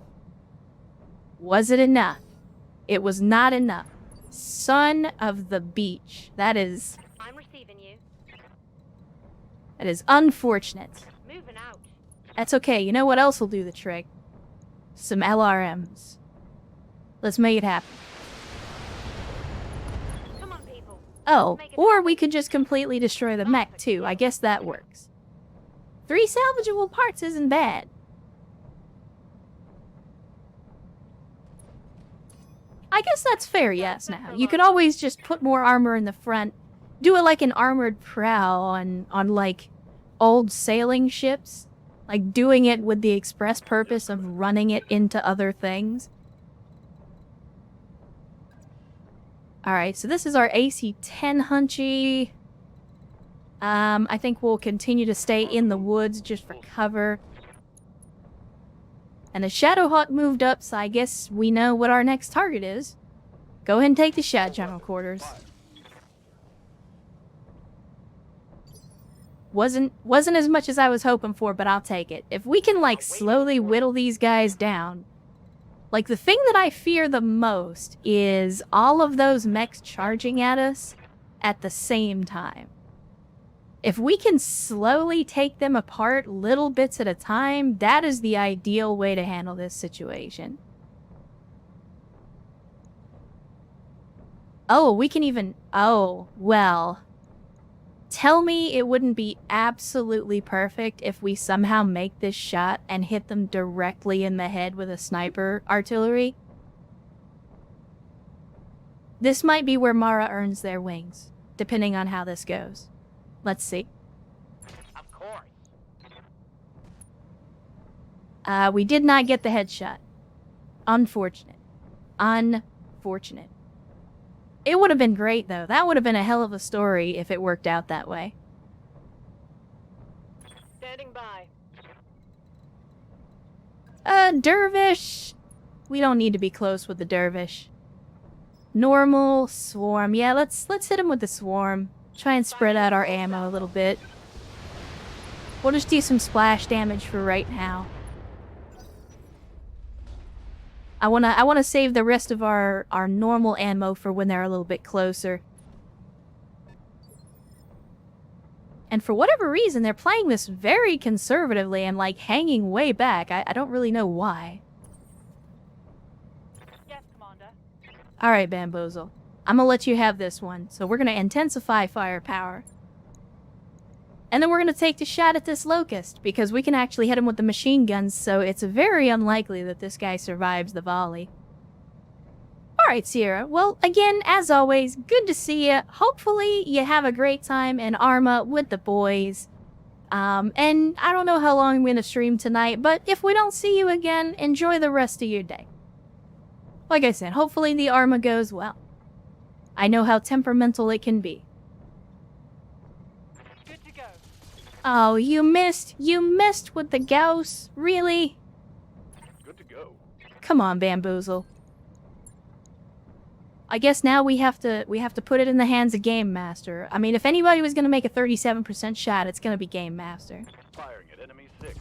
Was it enough? It was not enough. Son of the beach. That is... I'm receiving you. That is unfortunate. Moving out. That's okay. You know what else will do the trick? Some LRMs. Let's make it happen. Come on, people. Oh, or we could just completely destroy the mech, too. I guess that works. 3 salvageable parts isn't bad. I guess that's fair, yes, now. You could always just put more armor in the front. Do it like an armored prow on like, old sailing ships. Like, doing it with the express purpose of running it into other things. Alright, so this is our AC-10 Hunchy. I think we'll continue to stay in the woods just for cover. And the Shadowhawk moved up, so I guess we know what our next target is. Go ahead and take the Shad General Quarters. Wasn't as much as I was hoping for, but I'll take it. If we can, like, slowly whittle these guys down. Like, the thing that I fear the most is all of those mechs charging at us at the same time. If we can slowly take them apart little bits at a time, that is the ideal way to handle this situation. Oh, we can even... Oh, well... Tell me it wouldn't be absolutely perfect if we somehow make this shot and hit them directly in the head with a sniper artillery. This might be where Mara earns their wings, depending on how this goes. Let's see. Of course. We did not get the headshot. Unfortunate. Unfortunate. It would have been great, though. That would have been a hell of a story if it worked out that way. Standing by. Dervish. We don't need to be close with the Dervish. Normal, swarm. Yeah, let's hit him with the swarm. Try and spread out our ammo a little bit. We'll just do some splash damage for right now. I wanna save the rest of our normal ammo for when they're a little bit closer. And for whatever reason, they're playing this very conservatively and like hanging way back. I don't really know why. Yes, Commander. Alright, Bamboozle. I'm gonna let you have this one. So we're gonna intensify firepower. And then we're gonna take the shot at this Locust, because we can actually hit him with the machine guns, so it's very unlikely that this guy survives the volley. Alright, Sierra. Well, again, as always, good to see you. Hopefully you have a great time in Arma with the boys. And I don't know how long I'm gonna stream tonight, but if we don't see you again, enjoy the rest of your day. Like I said, hopefully the Arma goes well. I know how temperamental it can be. Good to go. Oh, you missed with the Gauss? Really? Good to go. Come on, Bamboozle. I guess now we have to put it in the hands of Game Master. I mean, if anybody was gonna make a 37% shot, it's gonna be Game Master. Firing at enemy 6.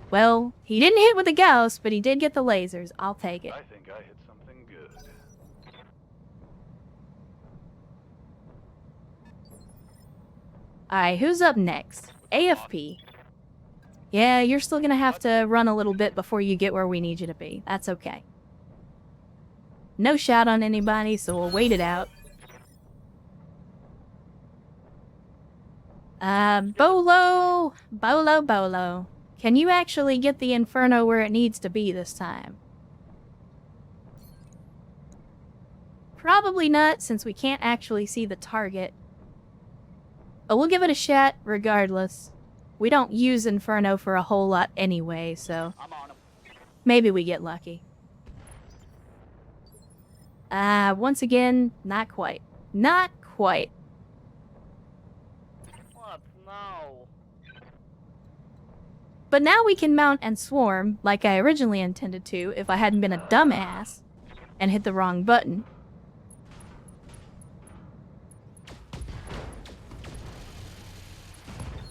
Well, he didn't hit with the Gauss, but he did get the lasers. I'll take it. I think I hit something good. Alright, who's up next? AFP. Yeah, you're still gonna have to run a little bit before you get where we need you to be. That's okay. No shot on anybody, so we'll wait it out. Bolo! Bolo. Can you actually get the Inferno where it needs to be this time? Probably not, since we can't actually see the target. But we'll give it a shot regardless. We don't use Inferno for a whole lot anyway, so I'm on him. maybe we get lucky. Once again, not quite. Not quite. What? No. But now we can mount and swarm, like I originally intended to, if I hadn't been a dumbass and hit the wrong button.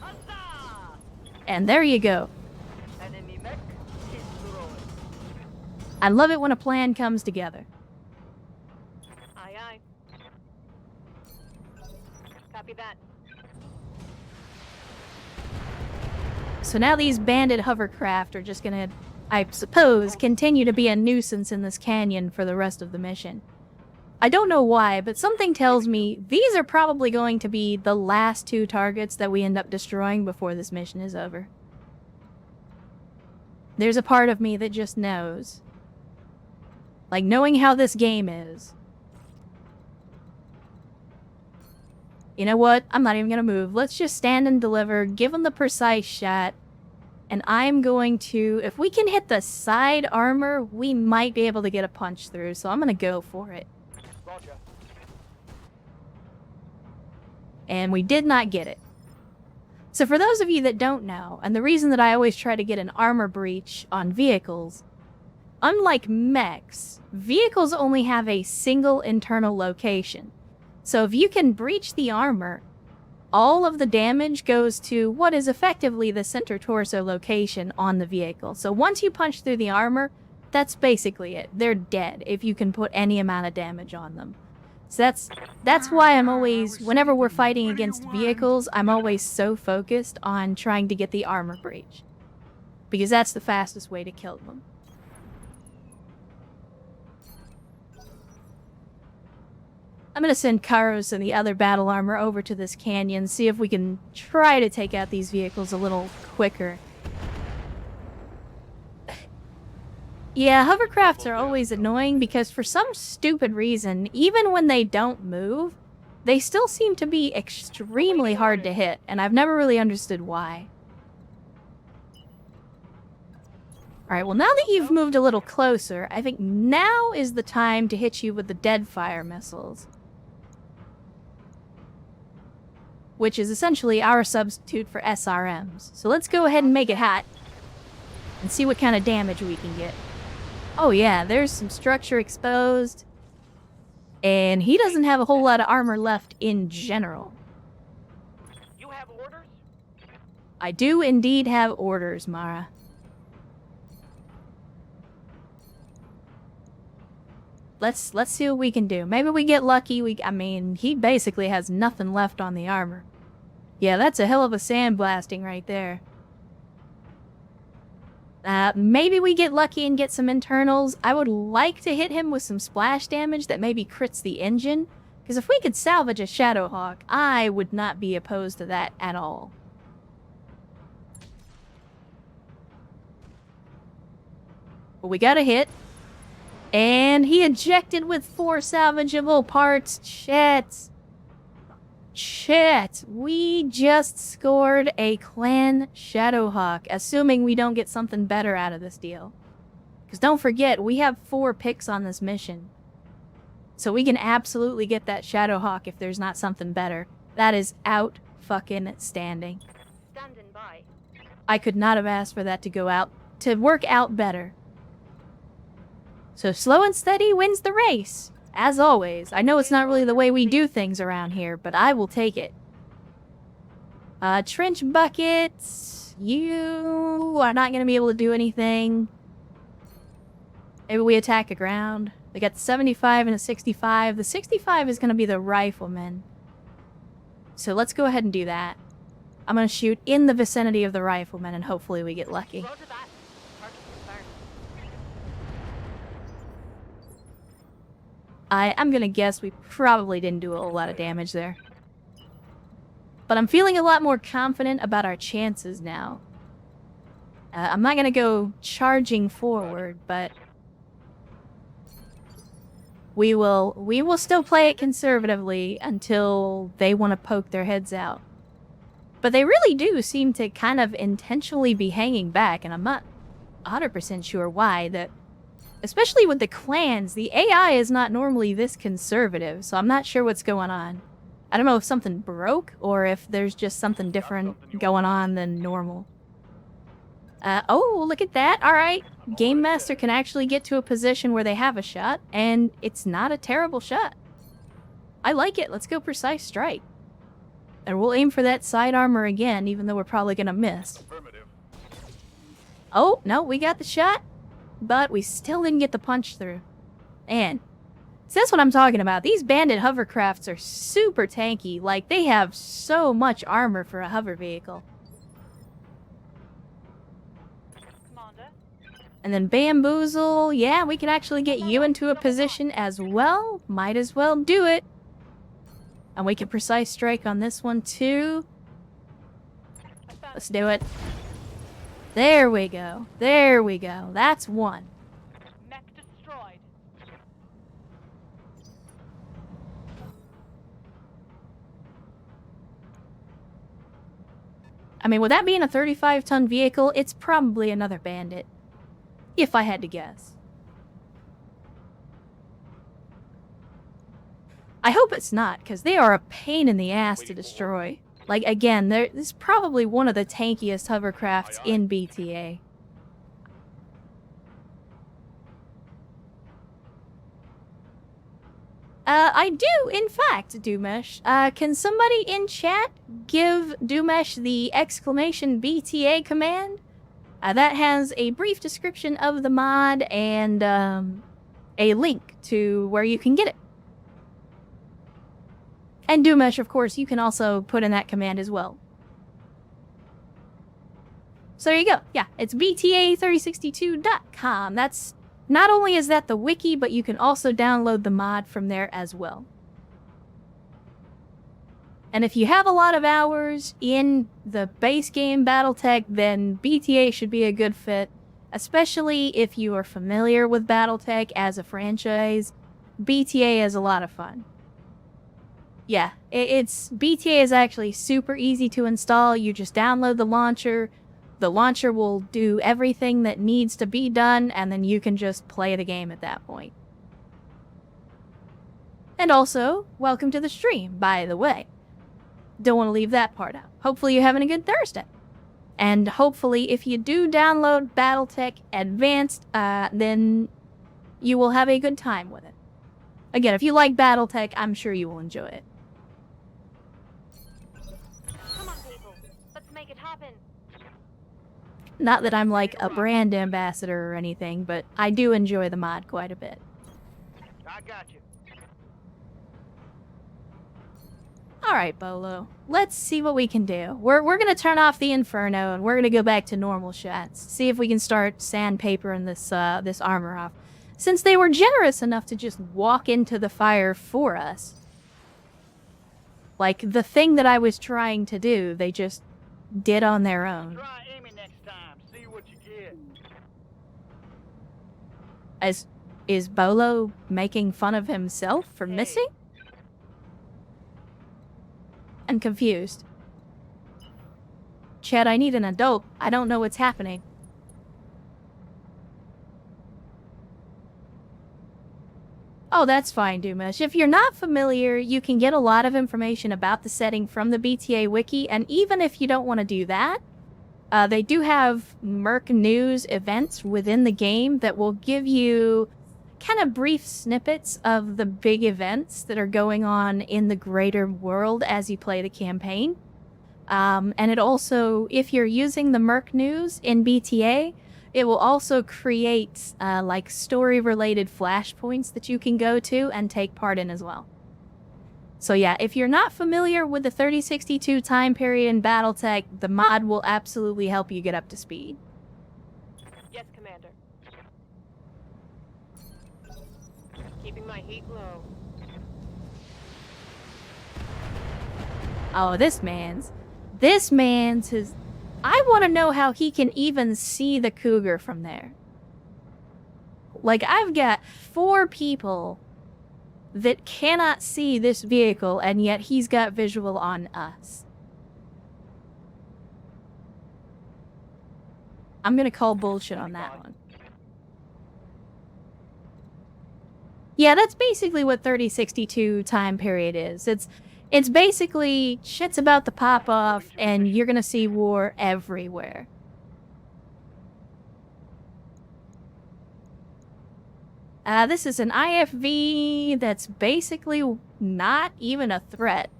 Huzzah! And there you go. Enemy mech destroyed. I love it when a plan comes together. Aye, aye. Copy that. So now these bandit hovercraft are just gonna, I suppose, continue to be a nuisance in this canyon for the rest of the mission. I don't know why, but something tells me these are probably going to be the last 2 targets that we end up destroying before this mission is over. There's a part of me that just knows. Like, knowing how this game is. You know what? I'm not even gonna move. Let's just stand and deliver, give them the precise shot, and I'm going to... If we can hit the side armor, we might be able to get a punch through, so I'm gonna go for it. Roger. And we did not get it. So for those of you that don't know, and the reason that I always try to get an armor breach on vehicles, unlike mechs, vehicles only have a single internal location. So if you can breach the armor, all of the damage goes to what is effectively the center torso location on the vehicle. So once you punch through the armor, that's basically it. They're dead if you can put any amount of damage on them. So that's why I'm always, whenever we're fighting against vehicles, I'm always so focused on trying to get the armor breach. Because that's the fastest way to kill them. I'm gonna send Karos and the other battle armor over to this canyon, see if we can try to take out these vehicles a little quicker. Yeah, hovercrafts are always annoying because for some stupid reason, even when they don't move, they still seem to be extremely hard to hit, and I've never really understood why. Alright, well now that you've moved a little closer, I think now is the time to hit you with the dead fire missiles. Which is essentially our substitute for SRMs. So let's go ahead and make it hot and see what kind of damage we can get. Oh yeah, there's some structure exposed. And he doesn't have a whole lot of armor left in general. You have orders? I do indeed have orders, Mara. Let's see what we can do. Maybe we get lucky. I mean, he basically has nothing left on the armor. Yeah, that's a hell of a sandblasting right there. Maybe we get lucky and get some internals. I would like to hit him with some splash damage that maybe crits the engine. Because if we could salvage a Shadowhawk, I would not be opposed to that at all. But we got a hit. And he ejected with 4 salvageable parts. Shit. We just scored a clan Shadowhawk, assuming we don't get something better out of this deal. Because don't forget, we have 4 picks on this mission. So we can absolutely get that Shadowhawk if there's not something better. That is out-fucking-standing. Standing by. I could not have asked for that to work out better. So slow and steady wins the race. As always. I know it's not really the way we do things around here, but I will take it. Trench buckets. You are not going to be able to do anything. Maybe we attack a ground. We got the 75 and a 65. The 65 is going to be the rifleman. So let's go ahead and do that. I'm going to shoot in the vicinity of the rifleman and hopefully we get lucky. Roger that. Target confirmed. I'm gonna guess we probably didn't do a whole lot of damage there. But I'm feeling a lot more confident about our chances now. I'm not gonna go charging forward, but we will still play it conservatively until they want to poke their heads out. But they really do seem to kind of intentionally be hanging back, and I'm not 100% sure why. That, especially with the clans, the AI is not normally this conservative, so I'm not sure what's going on. I don't know if something broke, or if there's just something different going on than normal. Oh, look at that. Alright. Game Master can actually get to a position where they have a shot, and it's not a terrible shot. I like it. Let's go precise strike. And we'll aim for that side armor again, even though we're probably gonna miss. Oh, no, we got the shot, but we still didn't get the punch through. And so that's what I'm talking about. These bandit hovercrafts are super tanky. Like, they have so much armor for a hover vehicle. Commander. And then bamboozle. Yeah, we can actually get you into a position as well. Might as well do it. And we can precise strike on this one too. Let's do it. There we go. There we go. That's one. Mech destroyed. I mean, with that being a 35-ton vehicle, it's probably another bandit. If I had to guess. I hope it's not, because they are a pain in the ass to destroy. Like, again, this is probably one of the tankiest hovercrafts in BTA. I do, in fact, Doomesh. Can somebody in chat give Doomesh the exclamation BTA command? That has a brief description of the mod and a link to where you can get it. And Doomesh, of course, you can also put in that command as well. So there you go. Yeah, it's bta3062.com. That's not only is that the wiki, but you can also download the mod from there as well. And if you have a lot of hours in the base game BattleTech, then BTA should be a good fit, especially if you are familiar with BattleTech as a franchise. BTA is a lot of fun. Yeah, BTA is actually super easy to install. You just download the launcher. The launcher will do everything that needs to be done, and then you can just play the game at that point. And also, welcome to the stream, by the way. Don't want to leave that part out. Hopefully you're having a good Thursday. And hopefully if you do download BattleTech Advanced, then you will have a good time with it. Again, if you like BattleTech, I'm sure you will enjoy it. Come on, people. Let's make it happen. Not that I'm like a brand ambassador or anything, but I do enjoy the mod quite a bit. I got you. Alright, Bolo. Let's see what we can do. We're gonna turn off the Inferno and we're gonna go back to normal shots. See if we can start sandpapering this armor off. Since they were generous enough to just walk into the fire for us. Like, the thing that I was trying to do, they just did on their own. Try aiming next time. See what you get. Is Bolo making fun of himself for missing? I'm confused. Chad, I need an adult. I don't know what's happening. Oh, that's fine, Doomesh. If you're not familiar, you can get a lot of information about the setting from the BTA wiki, and even if you don't want to do that, they do have Merc News events within the game that will give you kind of brief snippets of the big events that are going on in the greater world as you play the campaign. And it also, if you're using the Merc News in BTA, it will also create like story-related flashpoints that you can go to and take part in as well. So yeah, if you're not familiar with the 3062 time period in BattleTech, the mod will absolutely help you get up to speed. Yes, Commander. Keeping my heat low. Oh, this man's his... I want to know how he can even see the cougar from there. Like, I've got 4 people that cannot see this vehicle, and yet he's got visual on us. I'm gonna call bullshit on that one. Yeah, that's basically what 3062 time period is. It's basically shit's about to pop off and you're gonna see war everywhere. This is an IFV that's basically not even a threat.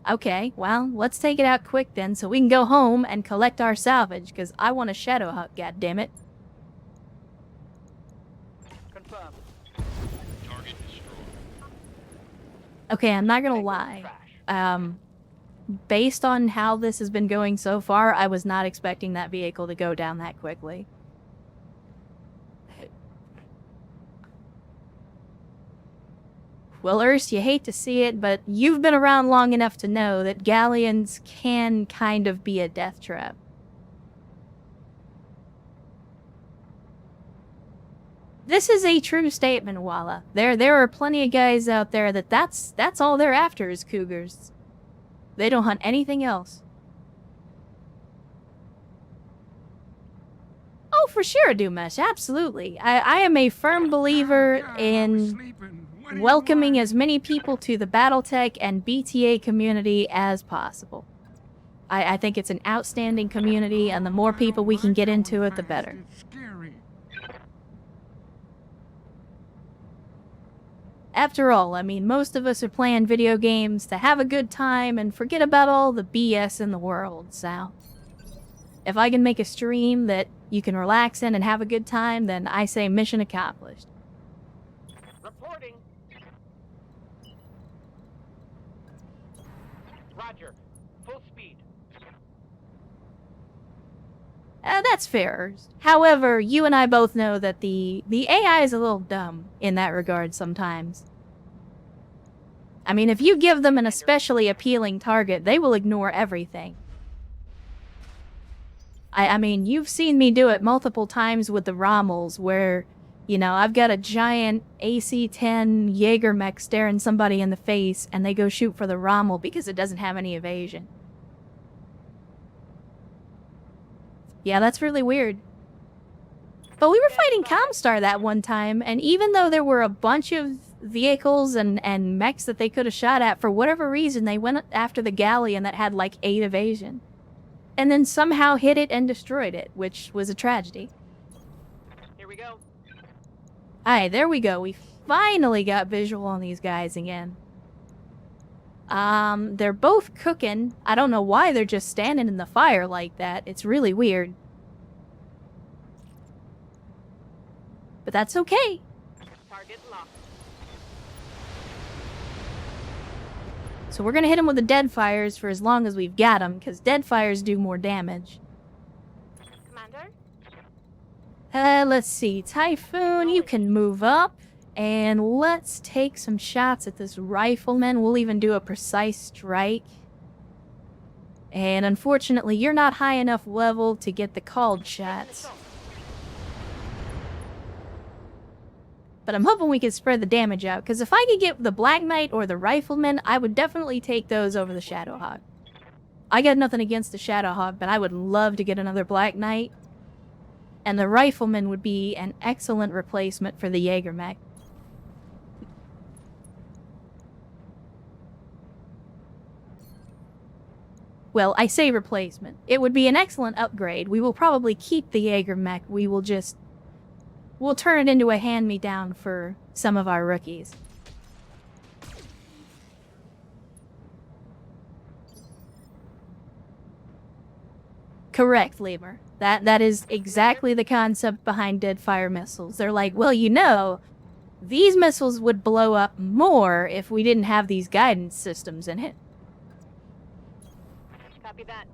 Okay, well, let's take it out quick then so we can go home and collect our salvage, because I want a shadow hut, goddammit. Confirmed. Target destroyed. Okay, I'm not gonna lie. Based on how this has been going so far, I was not expecting that vehicle to go down that quickly. Well, Urs, you hate to see it, but you've been around long enough to know that galleons can kind of be a death trap. This is a true statement, Walla. There are plenty of guys out there that's all they're after is cougars. They don't hunt anything else. Oh, for sure, Doomesh, absolutely. I am a firm believer in... Sleeping What do you welcoming want? as many people to the BattleTech and BTA community as possible. I think it's an outstanding community, and the more I people don't we can like get going into it, the fast. better. It's scary. After all, I mean, most of us are playing video games to have a good time and forget about all the BS in the world, so... If I can make a stream that you can relax in and have a good time, then I say mission accomplished. Reporting. Roger. Full speed. That's fair. However, you and I both know that the AI is a little dumb in that regard sometimes. I mean, if you give them an especially appealing target, they will ignore everything. I mean, you've seen me do it multiple times with the Rommels, where, you know, I've got a giant AC-10 Jaeger mech staring somebody in the face, and they go shoot for the Rommel because it doesn't have any evasion. Yeah, that's really weird. But we were fighting Comstar that one time, and even though there were a bunch of vehicles and mechs that they could have shot at, for whatever reason, they went after the Galleon that had like 8 evasion. And then somehow hit it and destroyed it, which was a tragedy. Here we go. Alright, there we go. We finally got visual on these guys again. They're both cooking. I don't know why they're just standing in the fire like that. It's really weird. But that's okay. Target locked. So we're gonna hit them with the dead fires for as long as we've got them, because dead fires do more damage. Commander? Let's see. Typhoon, you can move up. And let's take some shots at this rifleman. We'll even do a precise strike. And unfortunately, you're not high enough level to get the called shots. But I'm hoping we can spread the damage out, because if I could get the Black Knight or the Rifleman, I would definitely take those over the Shadowhawk. I got nothing against the Shadowhawk, but I would love to get another Black Knight. And the Rifleman would be an excellent replacement for the Jägermech. Well, I say replacement. It would be an excellent upgrade. We will probably keep the Jägermech. We will just... We'll turn it into a hand-me-down for some of our rookies. Correct, Lemur. That is exactly the concept behind Deadfire missiles. They're like, well, you know, these missiles would blow up more if we didn't have these guidance systems in it. Copy that.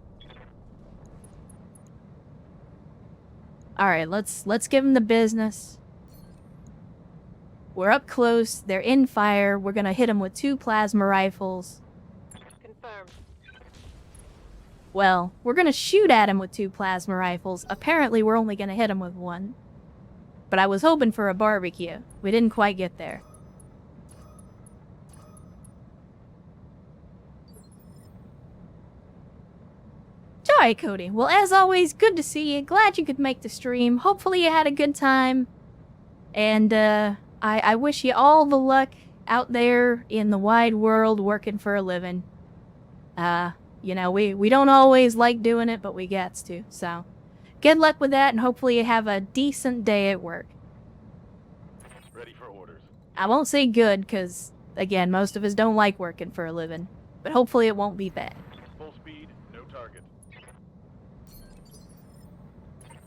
Alright, let's give them the business. We're up close, they're in fire, we're gonna hit them with 2 plasma rifles. Confirmed. Well, we're gonna shoot at him with 2 plasma rifles. Apparently we're only gonna hit him with 1. But I was hoping for a barbecue. We didn't quite get there. Alright, Cody. Well, as always, good to see you. Glad you could make the stream. Hopefully you had a good time. And, I wish you all the luck out there in the wide world working for a living. You know, we don't always like doing it, but we gets to. So, good luck with that, and hopefully you have a decent day at work. Ready for orders. I won't say good, because, again, most of us don't like working for a living. But hopefully it won't be bad. Full speed, no target.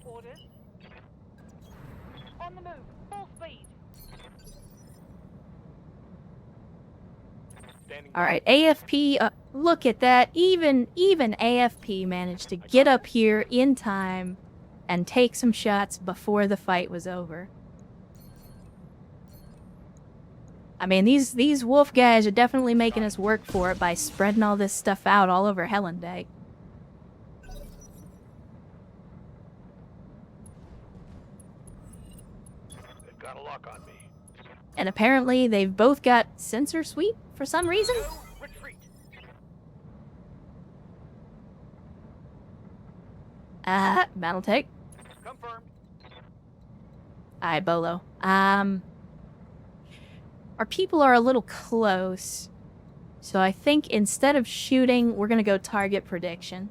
Orders. On the move. Full speed. Standing Alright, AFP, look at that. Even AFP managed to get up here in time and take some shots before the fight was over. I mean, these wolf guys are definitely making us work for it by spreading all this stuff out all over Hellendeck. They've got a lock on me. And apparently they've both got sensor sweep for some reason. Retreat. BattleTech. Confirmed. Alright, Bolo. Our people are a little close. So I think instead of shooting, we're going to go target prediction.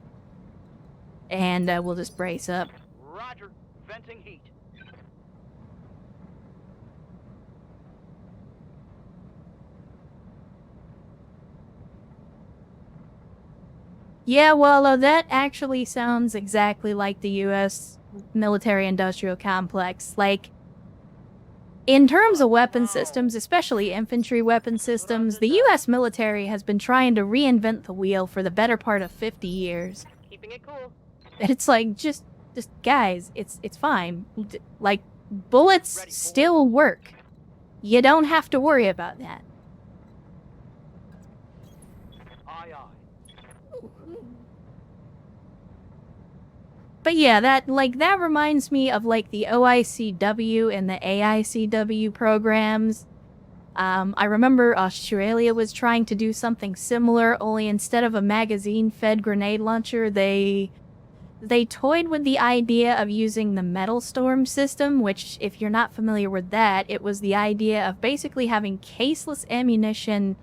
And we'll just brace up. Roger. Venting heat. Yeah, well, that actually sounds exactly like the U.S. military-industrial complex. Like, in terms of weapon systems, especially infantry weapon systems, the U.S. military has been trying to reinvent the wheel for the better part of 50 years. Keeping it cool. And it's like, just guys, it's fine. Like, bullets still work. You don't have to worry about that. Aye, aye. But yeah, that reminds me of like the OICW and the AICW programs. I remember Australia was trying to do something similar, only instead of a magazine-fed grenade launcher, they toyed with the idea of using the metal storm system, which, if you're not familiar with that, it was the idea of basically having caseless ammunition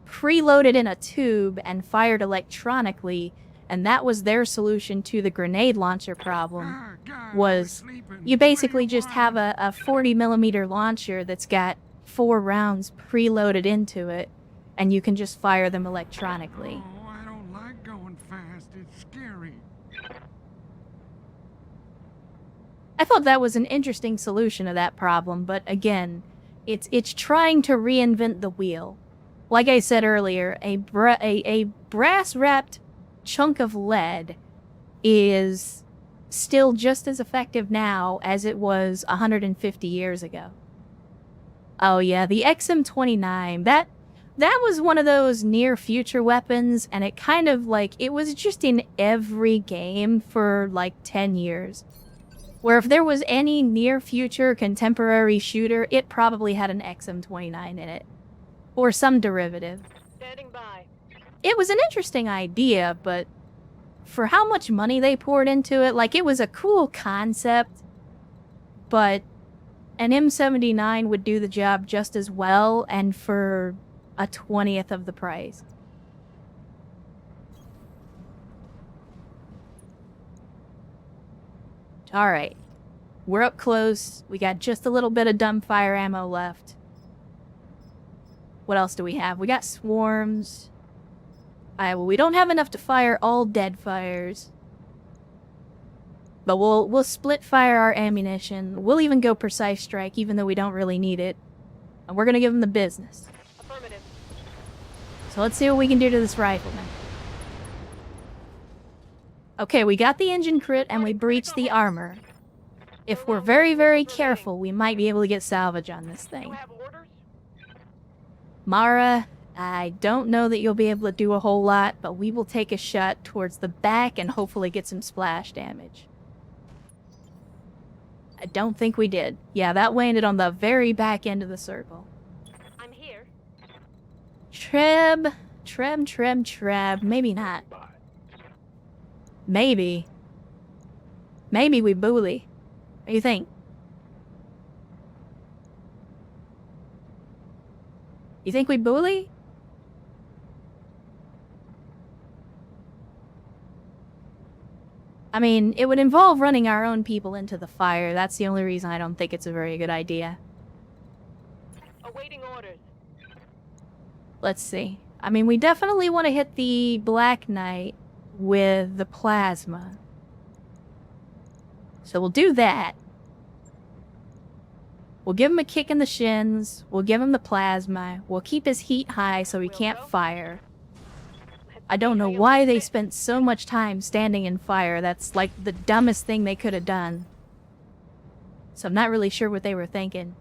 preloaded in a tube and fired electronically. And that was their solution to the grenade launcher problem, was you basically just have a 40mm launcher that's got 4 rounds preloaded into it, and you can just fire them electronically. Oh, I don't like going fast. It's scary. I thought that was an interesting solution to that problem, but again, it's trying to reinvent the wheel. Like I said earlier, a brass-wrapped chunk of lead is still just as effective now as it was 150 years ago. Oh yeah, the XM29, that was one of those near-future weapons, and it kind of like, it was just in every game for like 10 years. Where if there was any near-future contemporary shooter, it probably had an XM29 in it. Or some derivative. Standing by. It was an interesting idea, but for how much money they poured into it, like, it was a cool concept, but an M79 would do the job just as well, and for a 20th of the price. Alright. We're up close. We got just a little bit of dumbfire ammo left. What else do we have? We got swarms. Well, we don't have enough to fire all dead fires. But we'll split fire our ammunition. We'll even go precise strike, even though we don't really need it. And we're gonna give them the business. Affirmative. So let's see what we can do to this rifleman. Okay, we got the engine crit and we breached the armor. If we're very, very careful, we might be able to get salvage on this You thing. have orders? Mara, I don't know that you'll be able to do a whole lot, but we will take a shot towards the back and hopefully get some splash damage. I don't think we did. Yeah, that landed on the very back end of the circle. I'm here. Treb. Maybe not. Maybe. Maybe we bully. What do you think? You think we bully? I mean, it would involve running our own people into the fire. That's the only reason I don't think it's a very good idea. Awaiting orders. Let's see. I mean, we definitely want to hit the Black Knight with the plasma. So we'll do that. We'll give him a kick in the shins. We'll give him the plasma. We'll keep his heat high so he can't fire. I don't know why they spent so much time standing in fire. That's like the dumbest thing they could have done. So I'm not really sure what they were thinking.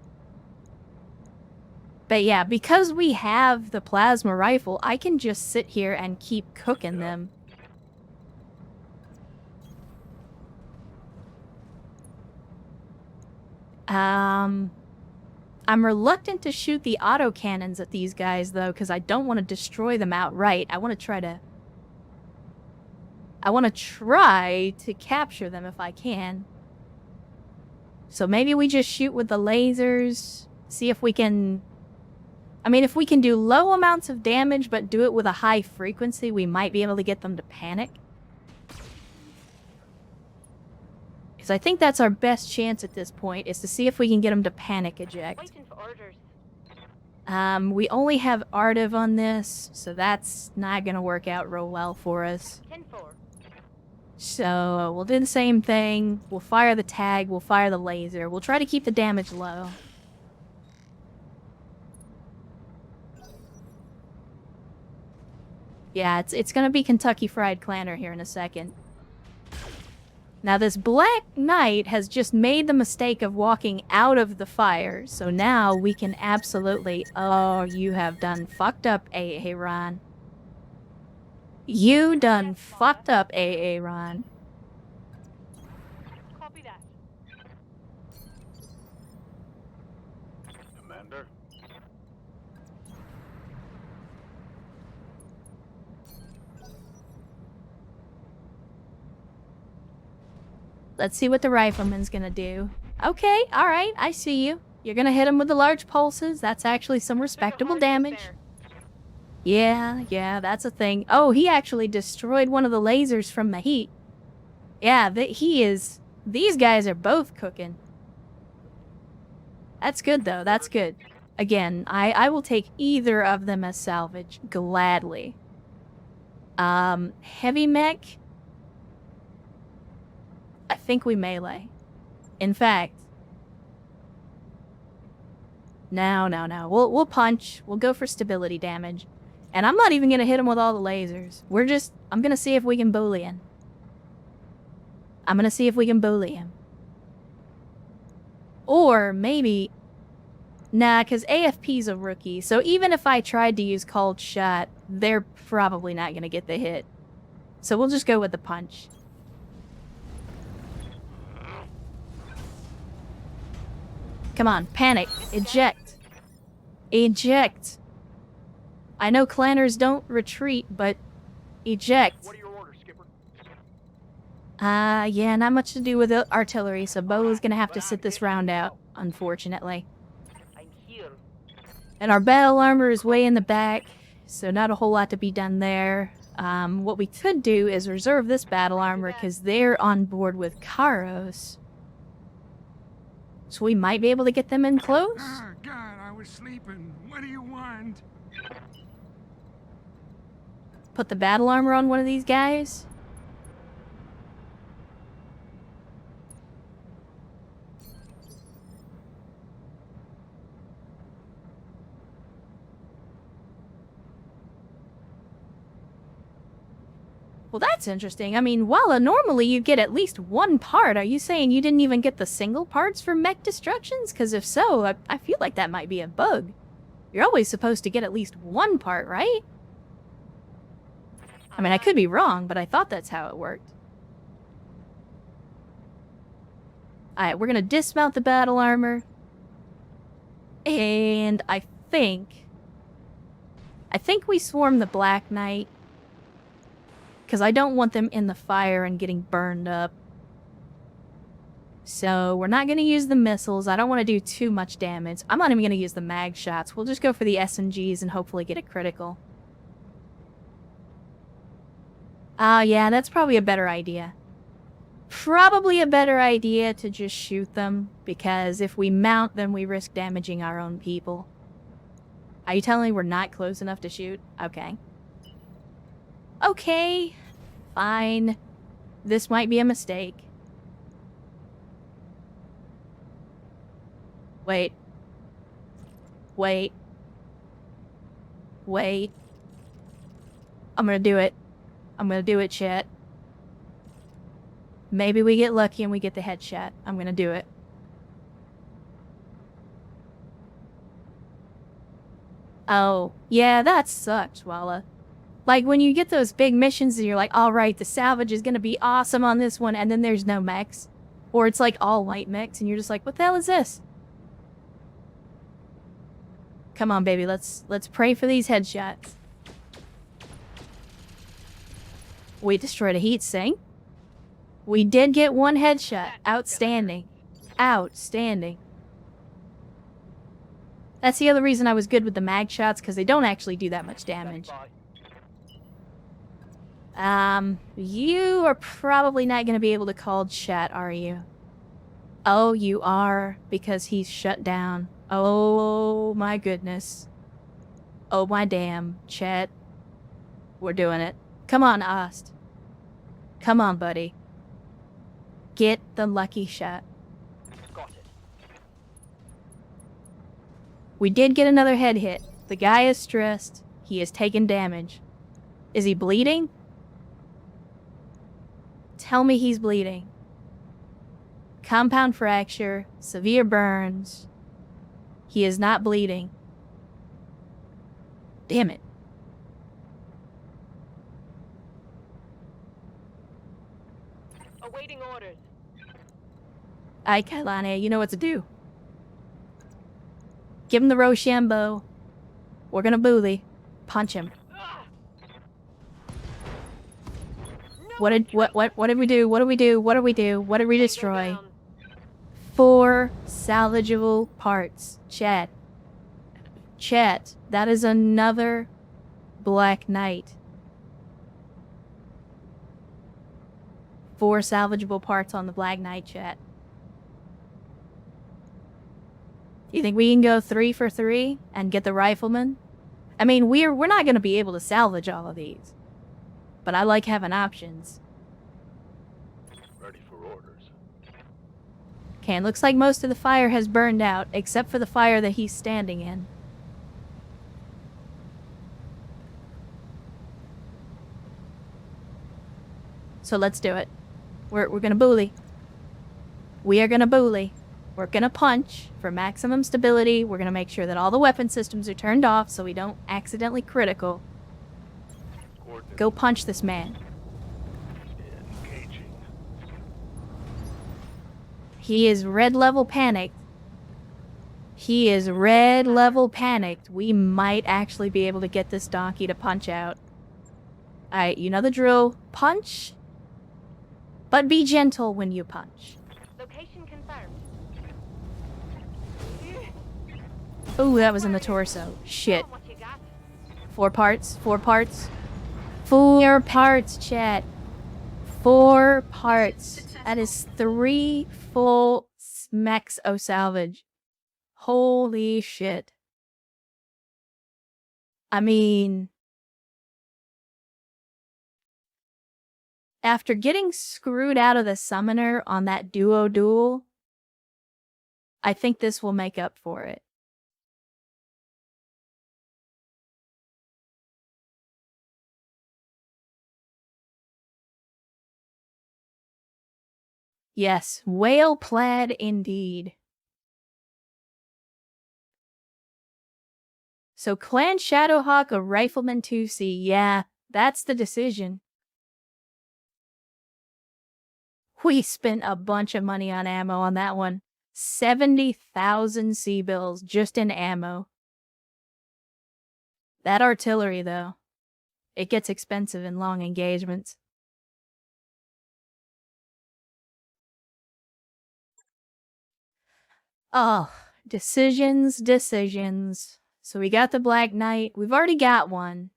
But yeah, because we have the plasma rifle, I can just sit here and keep cooking them. I'm reluctant to shoot the autocannons at these guys, though, because I don't want to destroy them outright. I want to try to capture them if I can. So maybe we just shoot with the lasers, see if we can I mean, if we can do low amounts of damage but do it with a high frequency, we might be able to get them to panic. Because I think that's our best chance at this point, is to see if we can get them to panic eject. Waiting for orders. We only have Artiv on this, so that's not gonna work out real well for us. 10-4. So, we'll do the same thing. We'll fire the tag, we'll fire the laser. We'll try to keep the damage low. Yeah, it's gonna be Kentucky Fried Clanner here in a second. Now this Black Knight has just made the mistake of walking out of the fire, so now we can absolutely... Oh, you have done fucked up, Aaron. You done fucked up, Aaron. Copy that. Commander? Let's see what the rifleman's gonna do. Okay, alright, I see you. You're gonna hit him with the large pulses. That's actually some respectable damage. Yeah, that's a thing. Oh, he actually destroyed one of the lasers from the heat. Yeah, he is... These guys are both cooking. That's good, though. That's good. Again, I will take either of them as salvage, gladly. Heavy mech... I think we melee. In fact... No. We'll punch. We'll go for stability damage. And I'm not even gonna hit him with all the lasers. I'm gonna see if we can bully him. Or maybe... Nah, because AFP's a rookie, so even if I tried to use Cold Shot, they're probably not gonna get the hit. So we'll just go with the punch. Come on, panic. Eject. Eject. I know clanners don't retreat, but eject. What are your orders, Skipper? Yeah, not much to do with the artillery, so Bo is gonna have to sit this round out, unfortunately. I'm here. And our battle armor is way in the back, so not a whole lot to be done there. What we could do is reserve this battle armor, because they're on board with Karos. So we might be able to get them in close? Ah, God, I was sleeping. What do you want? Put the battle armor on one of these guys? Well, that's interesting. I mean, Walla, normally you get at least one part. Are you saying you didn't even get the single parts for mech destructions? Because if so, I feel like that might be a bug. You're always supposed to get at least one part, right? I mean, I could be wrong, but I thought that's how it worked. Alright, we're gonna dismount the battle armor. And I think we swarm the Black Knight. Because I don't want them in the fire and getting burned up. So we're not going to use the missiles. I don't want to do too much damage. I'm not even going to use the mag shots. We'll just go for the SMGs and hopefully get a critical. Oh yeah, that's probably a better idea. Probably a better idea to just shoot them. Because if we mount them, we risk damaging our own people. Are you telling me we're not close enough to shoot? Okay. Okay, fine. This might be a mistake. Wait. I'm gonna do it, chat. Maybe we get lucky and we get the headshot. I'm gonna do it. Oh, yeah, that sucks, Walla. Like, when you get those big missions and you're like, alright, the salvage is gonna be awesome on this one, and then there's no mechs. Or it's like all white mechs, and you're just like, what the hell is this? Come on, baby, let's pray for these headshots. We destroyed a heat sink. We did get one headshot. Outstanding. Outstanding. That's the other reason I was good with the mag shots, because they don't actually do that much Standing damage. by. You are probably not going to be able to call chat, are you? Oh, you are, because he's shut down. Oh my goodness. Oh my damn, chat. We're doing it. Come on, Ost. Come on, buddy. Get the lucky shot. Got it. We did get another head hit. The guy is stressed. He has taken damage. Is he bleeding? Tell me he's bleeding. Compound fracture, severe burns. He is not bleeding. Damn it. Awaiting orders. Aye, Kailane, you know what to do. Give him the Rochambeau. We're gonna bully. Punch him. What did we do? What did we do? What did we destroy? Down. 4 salvageable parts. Chat. Chat. That is another Black Knight. 4 salvageable parts on the Black Knight, chat. You think we can go 3 for 3 and get the rifleman? I mean, we're not going to be able to salvage all of these. But I like having options. Ready for orders. Okay, it looks like most of the fire has burned out, except for the fire that he's standing in. So let's do it. We're gonna bully. We are gonna bully. We're gonna punch for maximum stability. We're gonna make sure that all the weapon systems are turned off so we don't accidentally critical. Coordinates Go punch this man. engaging. He is red level panicked. He is red level panicked. We might actually be able to get this donkey to punch out. Alright, you know the drill. Punch. But be gentle when you punch. Location confirmed. Ooh, that was in the torso. Shit. What you got? 4 parts. 4 parts. 4 parts, chat. 4 parts. That is 3 full smacks o' salvage. Holy shit. I mean, after getting screwed out of the summoner on that duo duel, I think this will make up for it. Yes, whale plaid indeed. So Clan Shadowhawk or Rifleman 2C, yeah, that's the decision. We spent a bunch of money on ammo on that one. 70,000 C-bills just in ammo. That artillery, though, it gets expensive in long engagements. Oh, decisions. So we got the Black Knight. We've already got one.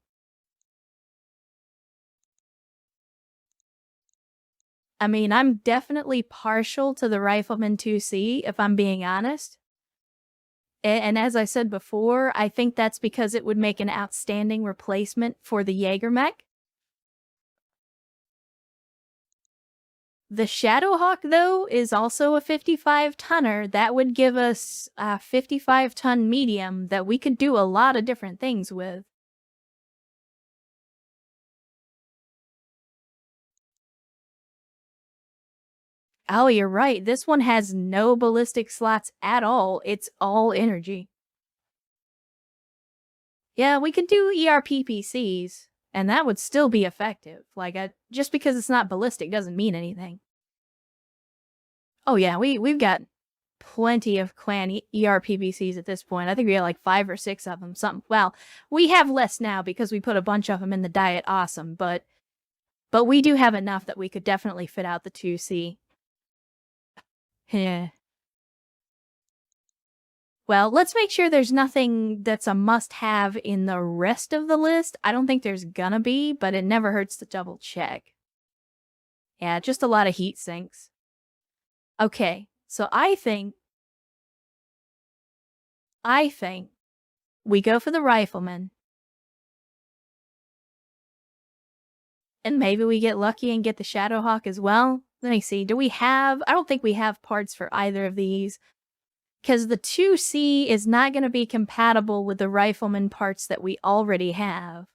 I mean, I'm definitely partial to the Rifleman 2C, if I'm being honest. And as I said before, I think that's because it would make an outstanding replacement for the Jägermech. The Shadowhawk, though, is also a 55-tonner. That would give us a 55-ton medium that we could do a lot of different things with. Oh, you're right. This one has no ballistic slots at all. It's all energy. Yeah, we could do ERPPCs, and that would still be effective. Like, just because it's not ballistic doesn't mean anything. Oh yeah, we've got plenty of clan ERPPCs at this point. I think we got like 5 or 6 of them. Something. Well, we have less now because we put a bunch of them in the diet. Awesome, but we do have enough that we could definitely fit out the 2C. Yeah. Well, let's make sure there's nothing that's a must-have in the rest of the list. I don't think there's gonna be, but it never hurts to double check. Yeah, just a lot of heat sinks. Okay, so I think we go for the rifleman. And maybe we get lucky and get the Shadowhawk as well. Let me see. Do we have... I don't think we have parts for either of these. Because the 2C is not going to be compatible with the rifleman parts that we already have.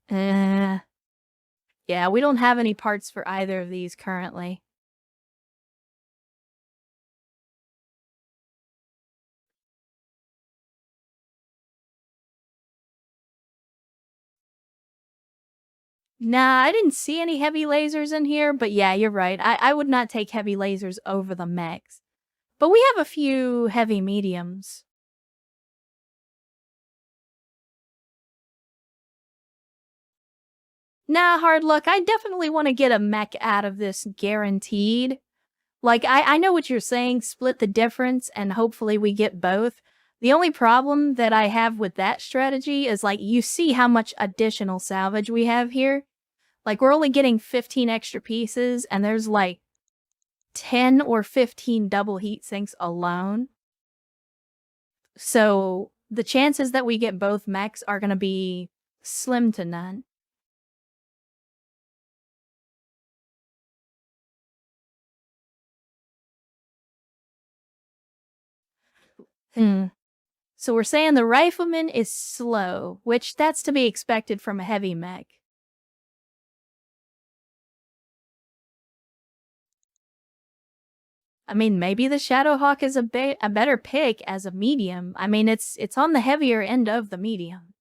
Yeah, we don't have any parts for either of these currently. Nah, I didn't see any heavy lasers in here, but yeah, you're right. I would not take heavy lasers over the mechs. But we have a few heavy mediums. Nah, hard luck. I definitely want to get a mech out of this guaranteed. Like, I know what you're saying, split the difference, and hopefully we get both. The only problem that I have with that strategy is, like, you see how much additional salvage we have here? Like, we're only getting 15 extra pieces, and there's, like, 10 or 15 double heat sinks alone. So, the chances that we get both mechs are going to be slim to none. So we're saying the rifleman is slow, which that's to be expected from a heavy mech. I mean, maybe the Shadowhawk is a better pick as a medium. I mean, it's on the heavier end of the medium.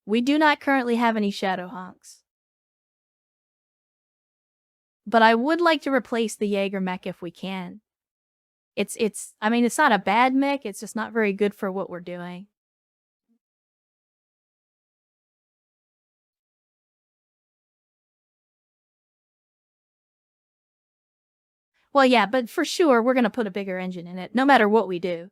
We do not currently have any Shadowhawks. But I would like to replace the Jaeger mech if we can. I mean, it's not a bad mech, it's just not very good for what we're doing. Well, yeah, but for sure, we're gonna put a bigger engine in it, no matter what we do.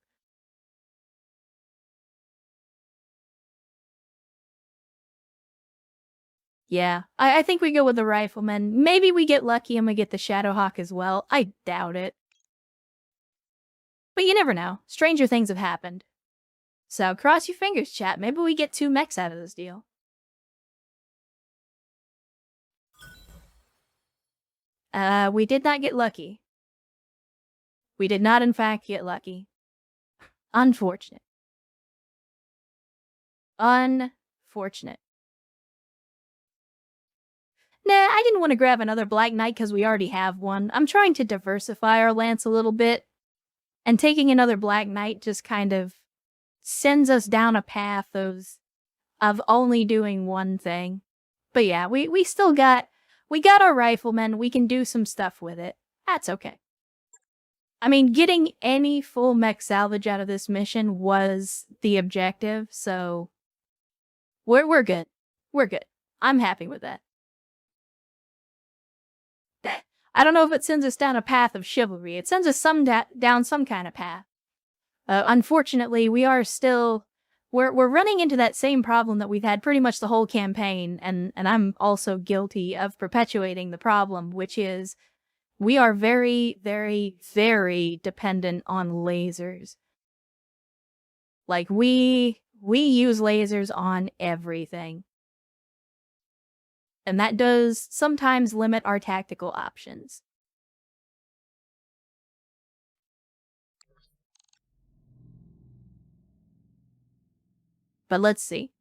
Yeah, I think we go with the rifleman. Maybe we get lucky and we get the Shadowhawk as well. I doubt it. But you never know. Stranger things have happened. So cross your fingers, chat. Maybe we get 2 mechs out of this deal. We did not get lucky. We did not, in fact, get lucky. Unfortunate. Unfortunate. Nah, I didn't want to grab another Black Knight because we already have one. I'm trying to diversify our lance a little bit. And taking another Black Knight just kind of sends us down a path of only doing one thing. But yeah, we still got our riflemen. We can do some stuff with it. That's okay. I mean, getting any full mech salvage out of this mission was the objective, so we're good. We're good. I'm happy with that. I don't know if it sends us down a path of chivalry. It sends us down some kind of path. Unfortunately, we are still... We're running into that same problem that we've had pretty much the whole campaign, and I'm also guilty of perpetuating the problem, which is we are very, very, very dependent on lasers. Like, we use lasers on everything. And that does sometimes limit our tactical options. But let's see.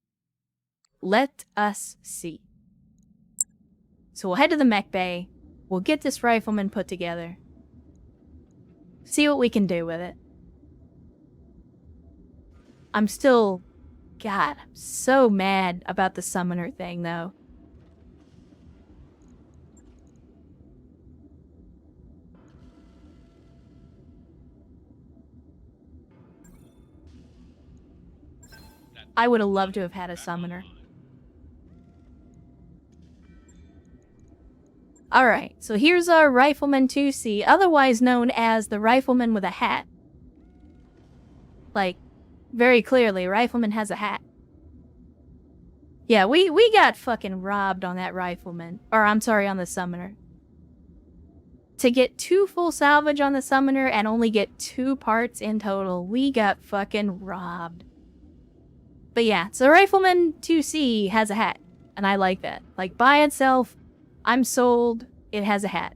Let us see. So we'll head to the mech bay. We'll get this rifleman put together. See what we can do with it. I'm still... God, I'm so mad about the summoner thing, though. I would have loved to have had a summoner. Alright, so here's our Rifleman 2C, otherwise known as the Rifleman with a hat. Like, very clearly, Rifleman has a hat. Yeah, we got fucking robbed on that Rifleman. Or, I'm sorry, on the Summoner. To get 2 full salvage on the Summoner and only get 2 parts in total, we got fucking robbed. But yeah, so Rifleman 2C has a hat, and I like that. Like, by itself, I'm sold, it has a hat.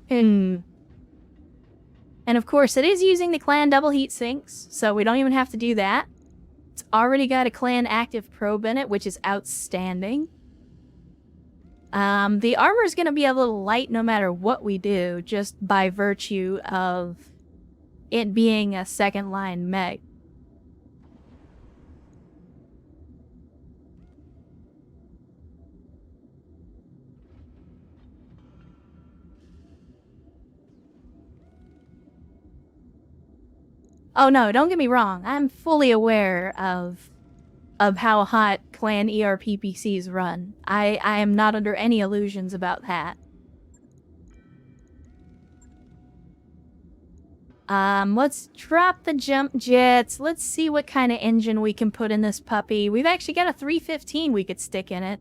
And of course, it is using the clan double heat sinks, so we don't even have to do that. It's already got a clan active probe in it, which is outstanding. The armor's gonna be a little light no matter what we do, just by virtue of it being a second line mech. Oh no, don't get me wrong. I'm fully aware of how hot clan ERPPCs run. I am not under any illusions about that. Let's drop the jump jets. Let's see what kind of engine we can put in this puppy. We've actually got a 315 we could stick in it.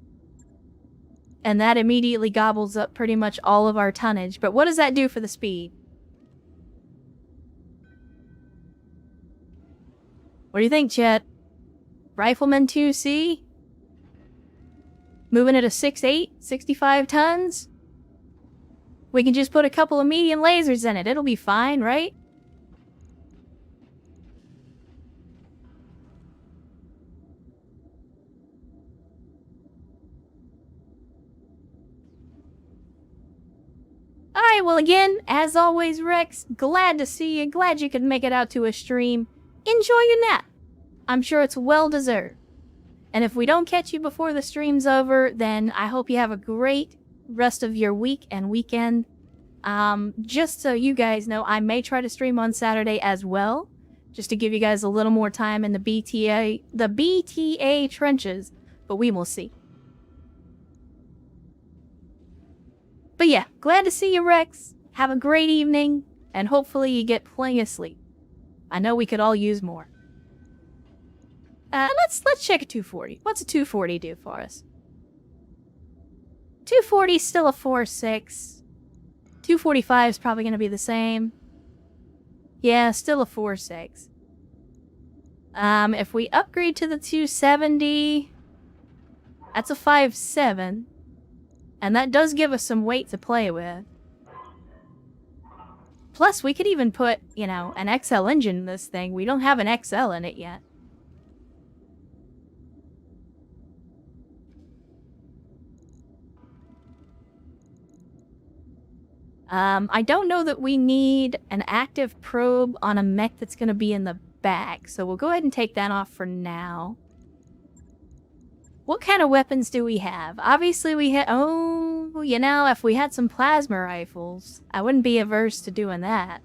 And that immediately gobbles up pretty much all of our tonnage. But what does that do for the speed? What do you think, Chet? Rifleman 2C? Moving at a 6'8", 65 tons? We can just put a couple of medium lasers in it. It'll be fine, right? Alright, well again, as always, Rex, glad to see you. Glad you could make it out to a stream. Enjoy your nap. I'm sure it's well deserved. And if we don't catch you before the stream's over, then I hope you have a great rest of your week and weekend. Just so you guys know, I may try to stream on Saturday as well, just to give you guys a little more time in the BTA trenches, but we will see. But yeah, glad to see you, Rex. Have a great evening, and hopefully you get plenty of sleep. I know we could all use more. Let's check a 240. What's a 240 do for us? 240 is still a 4.6. 245 is probably going to be the same. Yeah, still a 4.6. If we upgrade to the 270, that's a 5.7. And that does give us some weight to play with. Plus, we could even put, you know, an XL engine in this thing. We don't have an XL in it yet. I don't know that we need an active probe on a mech that's going to be in the back, so we'll go ahead and take that off for now. What kind of weapons do we have? Obviously we had, oh, you know, if we had some plasma rifles, I wouldn't be averse to doing that.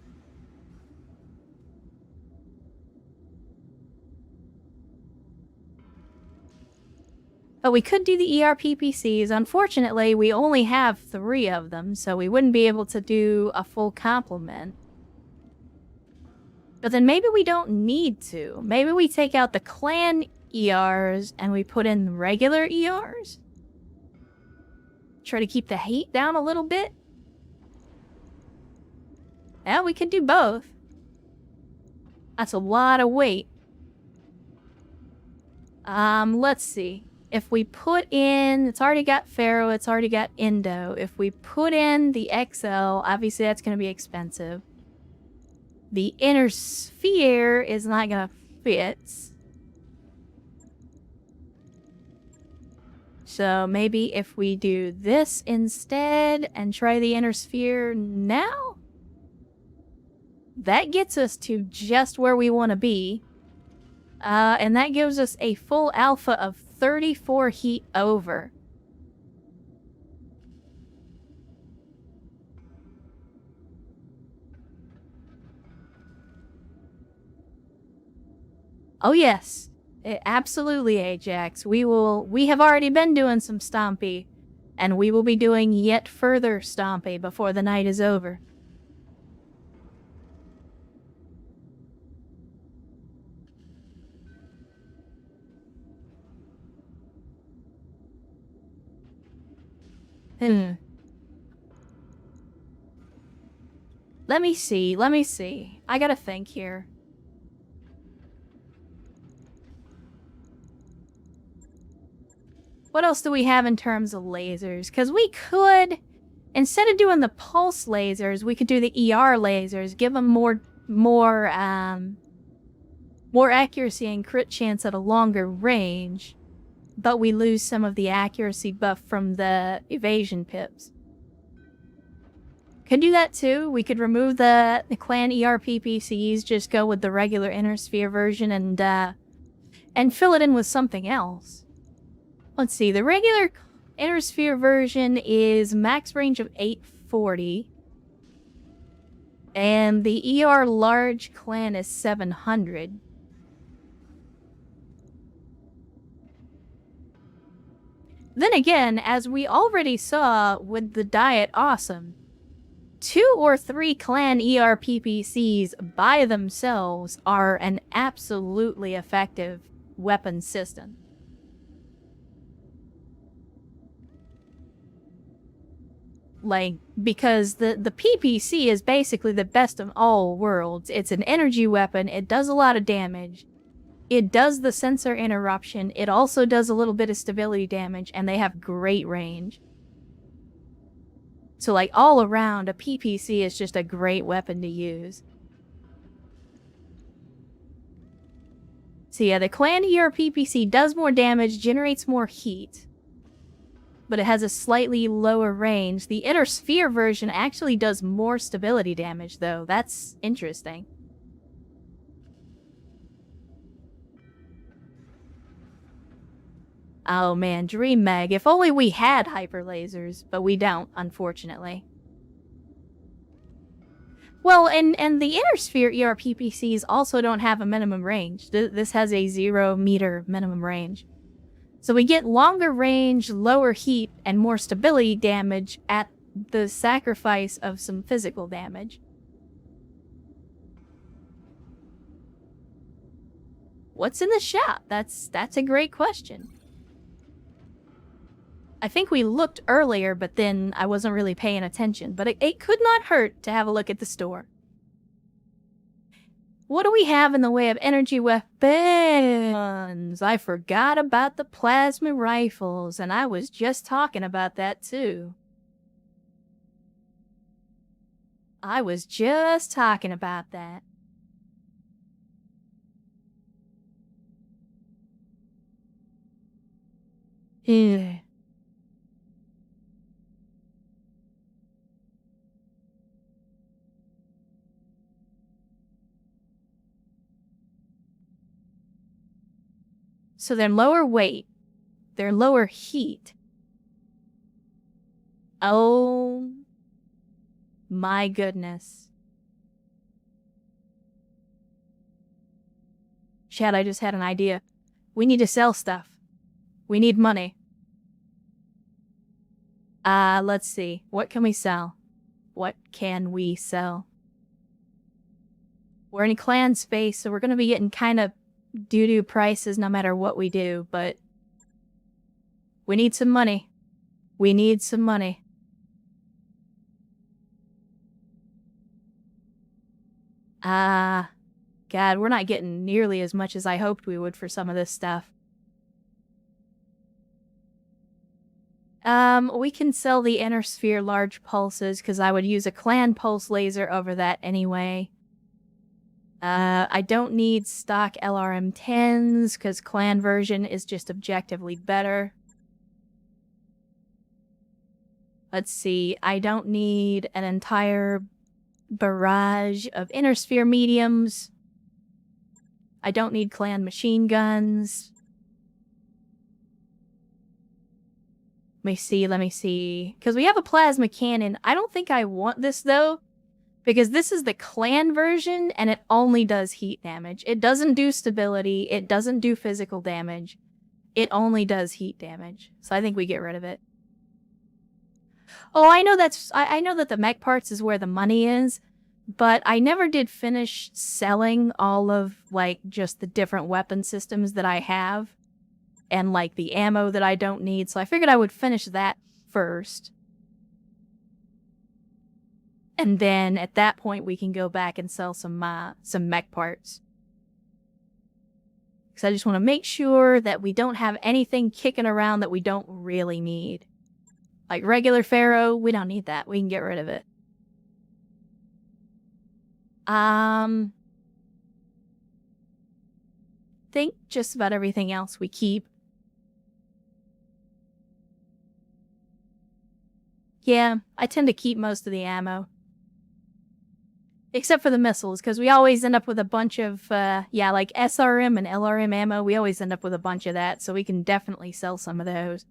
But we could do the ERPPCs. Unfortunately, we only have 3 of them, so we wouldn't be able to do a full complement. But then maybe we don't need to. Maybe we take out the clan ERs and we put in regular ERs? Try to keep the heat down a little bit? Yeah, we could do both. That's a lot of weight. Let's see. If we put in, it's already got Pharaoh, it's already got Indo. If we put in the XL, obviously that's going to be expensive. The inner sphere is not going to fit. So maybe if we do this instead and try the inner sphere now, that gets us to just where we want to be. And that gives us a full alpha of 34 heat over. Oh yes, absolutely, Ajax. We have already been doing some stompy, and we will be doing yet further stompy before the night is over. Let me see. I gotta think here. What else do we have in terms of lasers? Because we could, instead of doing the pulse lasers, we could do the ER lasers, give them more accuracy and crit chance at a longer range, but we lose some of the accuracy buff from the evasion pips. Could do that too. We could remove the clan ER PPCs, just go with the regular Inner Sphere version and fill it in with something else. Let's see, the regular Inner Sphere version is max range of 840. And the ER large clan is 700. Then again, as we already saw with the Diet Awesome, 2 or 3 clan ER PPCs by themselves are an absolutely effective weapon system. Like, because the PPC is basically the best of all worlds. It's an energy weapon, it does a lot of damage, it does the sensor interruption, it also does a little bit of stability damage, and they have great range. So, like, all around, a PPC is just a great weapon to use. So yeah, the clan ER PPC does more damage, generates more heat, but it has a slightly lower range. The Inner Sphere version actually does more stability damage, though. That's interesting. Oh man, Dream Meg. If only we had hyper lasers, but we don't, unfortunately. Well, and the Inner Sphere ER PPCs also don't have a minimum range. This has a 0 meter minimum range. So we get longer range, lower heat, and more stability damage at the sacrifice of some physical damage. What's in the shop? That's a great question. I think we looked earlier, but then I wasn't really paying attention. But it could not hurt to have a look at the store. What do we have in the way of energy weapons? I forgot about the plasma rifles, and I was just talking about that too. I was just talking about that. Yeah. So they're lower weight. They're lower heat. Oh my goodness. Chad, I just had an idea. We need to sell stuff. We need money. Let's see. What can we sell? What can we sell? We're in clan space, so we're gonna be getting kind of doo-doo prices no matter what we do, but we need some money. We need some money. God, we're not getting nearly as much as I hoped we would for some of this stuff. We can sell the Inner Sphere large pulses, because I would use a clan pulse laser over that anyway. I don't need stock LRM-10s, because clan version is just objectively better. Let's see, I don't need an entire barrage of Inner Sphere mediums. I don't need clan machine guns. Let me see. Because we have a plasma cannon. I don't think I want this, though, Because this is the clan version, and it only does heat damage. It doesn't do stability, it doesn't do physical damage. It only does heat damage. So I think we get rid of it. Oh, I know I know that the mech parts is where the money is, but I never did finish selling all of, like, just the different weapon systems that I have. And, like, the ammo that I don't need, so I figured I would finish that first. And then, at that point, we can go back and sell some mech parts. Because I just want to make sure that we don't have anything kicking around that we don't really need. Like regular Pharaoh, we don't need that. We can get rid of it. Think just about everything else we keep. Yeah, I tend to keep most of the ammo. Except for the missiles, because we always end up with a bunch of, yeah, like SRM and LRM ammo, we always end up with a bunch of that, so we can definitely sell some of those.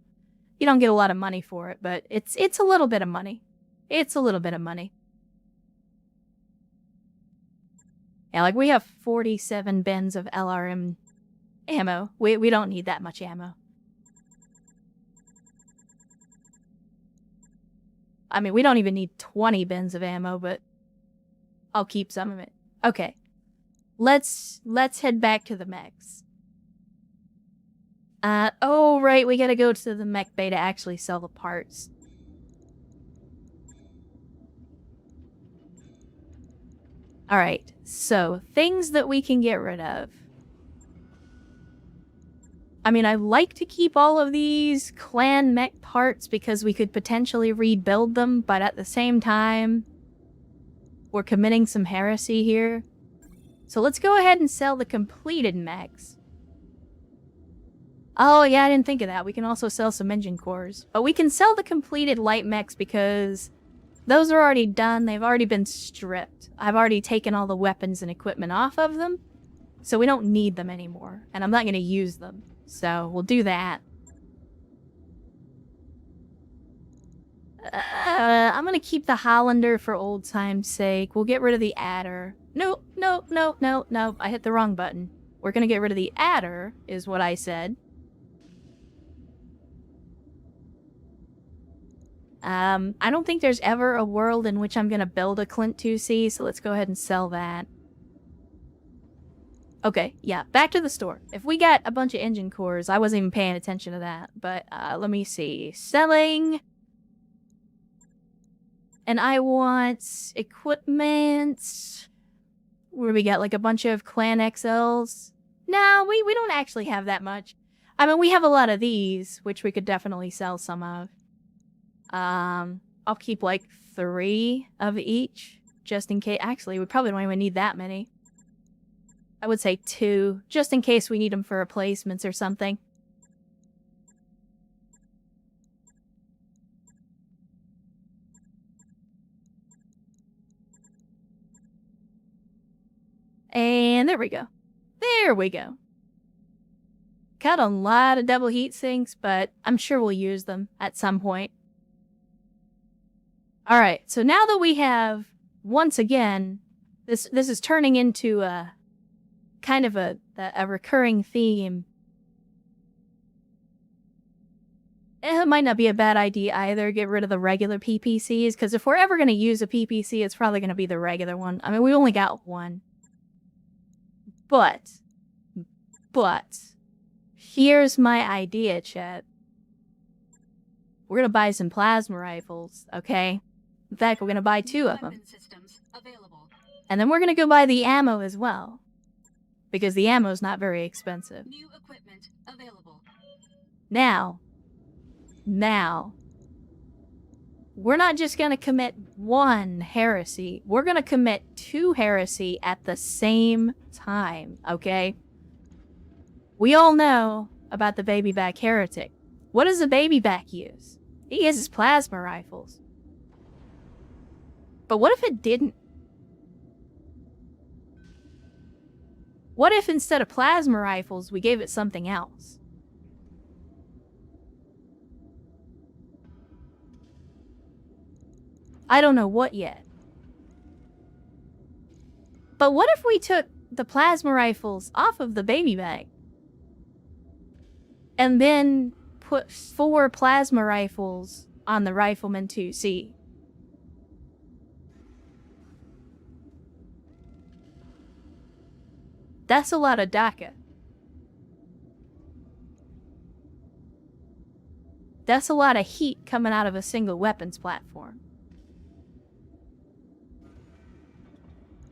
You don't get a lot of money for it, but it's a little bit of money. It's a little bit of money. Yeah, like we have 47 bins of LRM ammo. We don't need that much ammo. I mean, we don't even need 20 bins of ammo, but I'll keep some of it. Okay. Let's head back to the mechs. Oh, right, we gotta go to the mech bay to actually sell the parts. Alright, so, things that we can get rid of. I mean, I like to keep all of these clan mech parts because we could potentially rebuild them, but at the same time, we're committing some heresy here. So let's go ahead and sell the completed mechs. Oh yeah, I didn't think of that. We can also sell some engine cores. But we can sell the completed light mechs because those are already done. They've already been stripped. I've already taken all the weapons and equipment off of them. So we don't need them anymore. And I'm not going to use them. So we'll do that. I'm going to keep the Hollander for old time's sake. We'll get rid of the Adder. No. I hit the wrong button. We're going to get rid of the Adder, is what I said. I don't think there's ever a world in which I'm going to build a Clint 2C, so let's go ahead and sell that. Okay, yeah, back to the store. If we got a bunch of engine cores, I wasn't even paying attention to that, but let me see. Selling. And I want equipment. Where we got like a bunch of Clan XLs. No, we don't actually have that much. I mean, we have a lot of these, which we could definitely sell some of. I'll keep like 3 of each, just in case. Actually, we probably don't even need that many. I would say 2, just in case we need them for replacements or something. And there we go. There we go. Got a lot of double heat sinks, but I'm sure we'll use them at some point. Alright, so now that we have, once again, this is turning into a kind of a recurring theme. It might not be a bad idea either, get rid of the regular PPCs, because if we're ever going to use a PPC, it's probably going to be the regular one. I mean, we only got one. But, here's my idea, chat. We're going to buy some plasma rifles, okay? In fact, we're going to buy 2 of them. And then we're going to go buy the ammo as well. Because the ammo's not very expensive. New equipment available. Now, we're not just going to commit 1 heresy. We're going to commit 2 heresy at the same time, okay? We all know about the baby back heretic. What does the baby back use? He uses plasma rifles. But what if it didn't? What if instead of plasma rifles, we gave it something else? I don't know what yet. But what if we took the plasma rifles off of the baby bag? And then put 4 plasma rifles on the Rifleman 2C? That's a lot of DACA. That's a lot of heat coming out of a single weapons platform.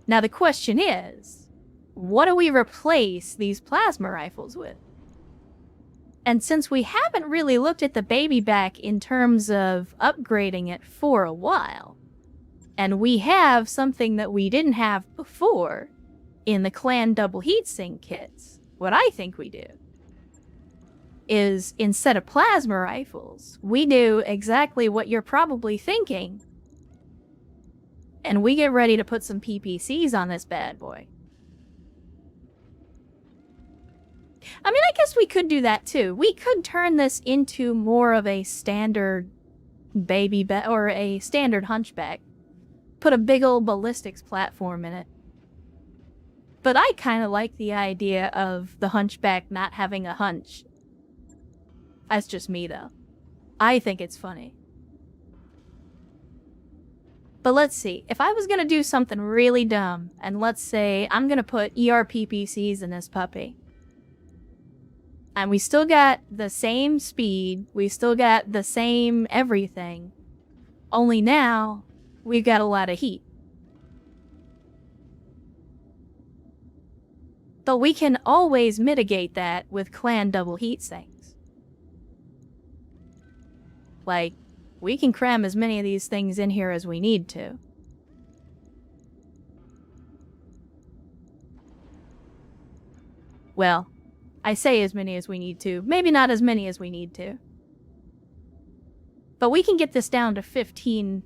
Now the question is, what do we replace these plasma rifles with? And since we haven't really looked at the baby back in terms of upgrading it for a while, and we have something that we didn't have before in the clan double heatsink kits, what I think we do is, instead of plasma rifles, we do exactly what you're probably thinking, and we get ready to put some PPCs on this bad boy. I mean, I guess we could do that too. We could turn this into more of a standard baby or a standard hunchback. Put a big old ballistics platform in it. But I kind of like the idea of the hunchback not having a hunch. That's just me, though. I think it's funny. But let's see. If I was going to do something really dumb, and let's say I'm going to put ERPPCs in this puppy, and we still got the same speed, we still got the same everything, only now we've got a lot of heat. But we can always mitigate that with clan double heat sinks. Like, we can cram as many of these things in here as we need to. Well, I say as many as we need to. Maybe not as many as we need to. But we can get this down to 15.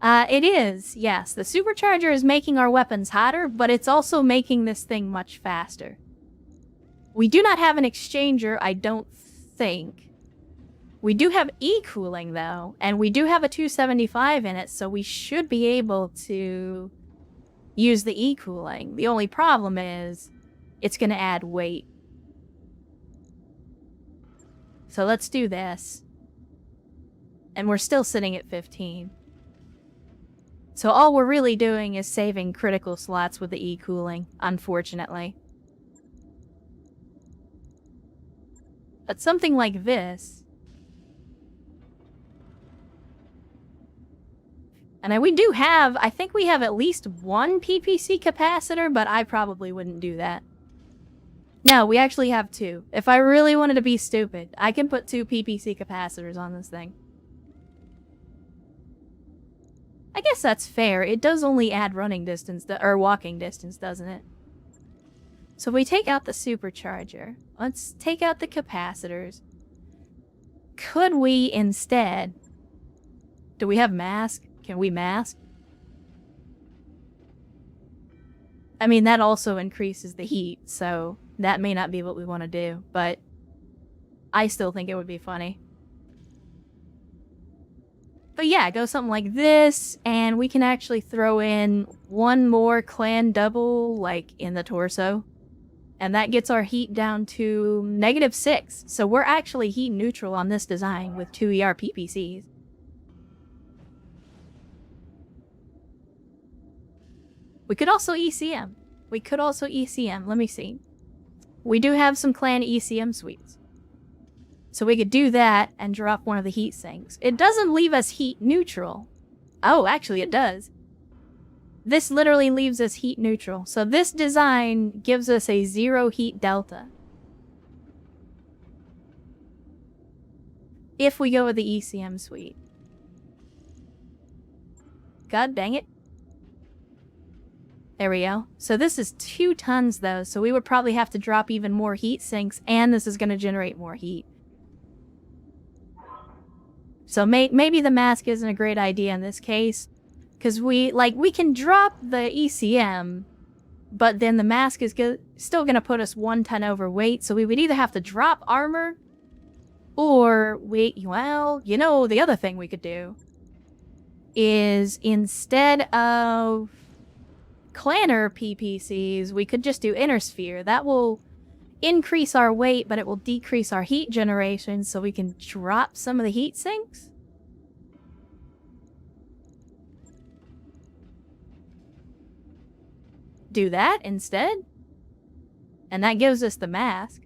It is, yes. The supercharger is making our weapons hotter, but it's also making this thing much faster. We do not have an exchanger, I don't think. We do have E-cooling, though, and we do have a 275 in it, so we should be able to use the E-cooling. The only problem is it's going to add weight. So let's do this. And we're still sitting at 15. So all we're really doing is saving critical slots with the E-cooling, unfortunately. But something like this... And we do have, I think we have at least one PPC capacitor, but I probably wouldn't do that. No, we actually have 2. If I really wanted to be stupid, I can put 2 PPC capacitors on this thing. I guess that's fair. It does only add running distance, or walking distance, doesn't it? So if we take out the supercharger, let's take out the capacitors. Could we instead... Do we have mask? Can we mask? I mean, that also increases the heat, so that may not be what we want to do, but I still think it would be funny. But yeah, go something like this, and we can actually throw in one more clan double, like, in the torso. And that gets our heat down to -6, so we're actually heat neutral on this design with 2 ERPPCs. We could also ECM. Let me see. We do have some clan ECM suites. So we could do that and drop one of the heat sinks. It doesn't leave us heat neutral. Oh, actually it does. This literally leaves us heat neutral. So this design gives us a 0 heat delta. If we go with the ECM suite. God dang it. There we go. So this is 2 tons though, so we would probably have to drop even more heat sinks, and this is going to generate more heat. So maybe the mask isn't a great idea in this case, because we can drop the ECM, but then the mask is still going to put us 1 ton overweight, so we would either have to drop armor, or well, you know, the other thing we could do is, instead of clanner PPCs, we could just do inner sphere. That will increase our weight, but it will decrease our heat generation, so we can drop some of the heat sinks. Do that instead. And that gives us the mask.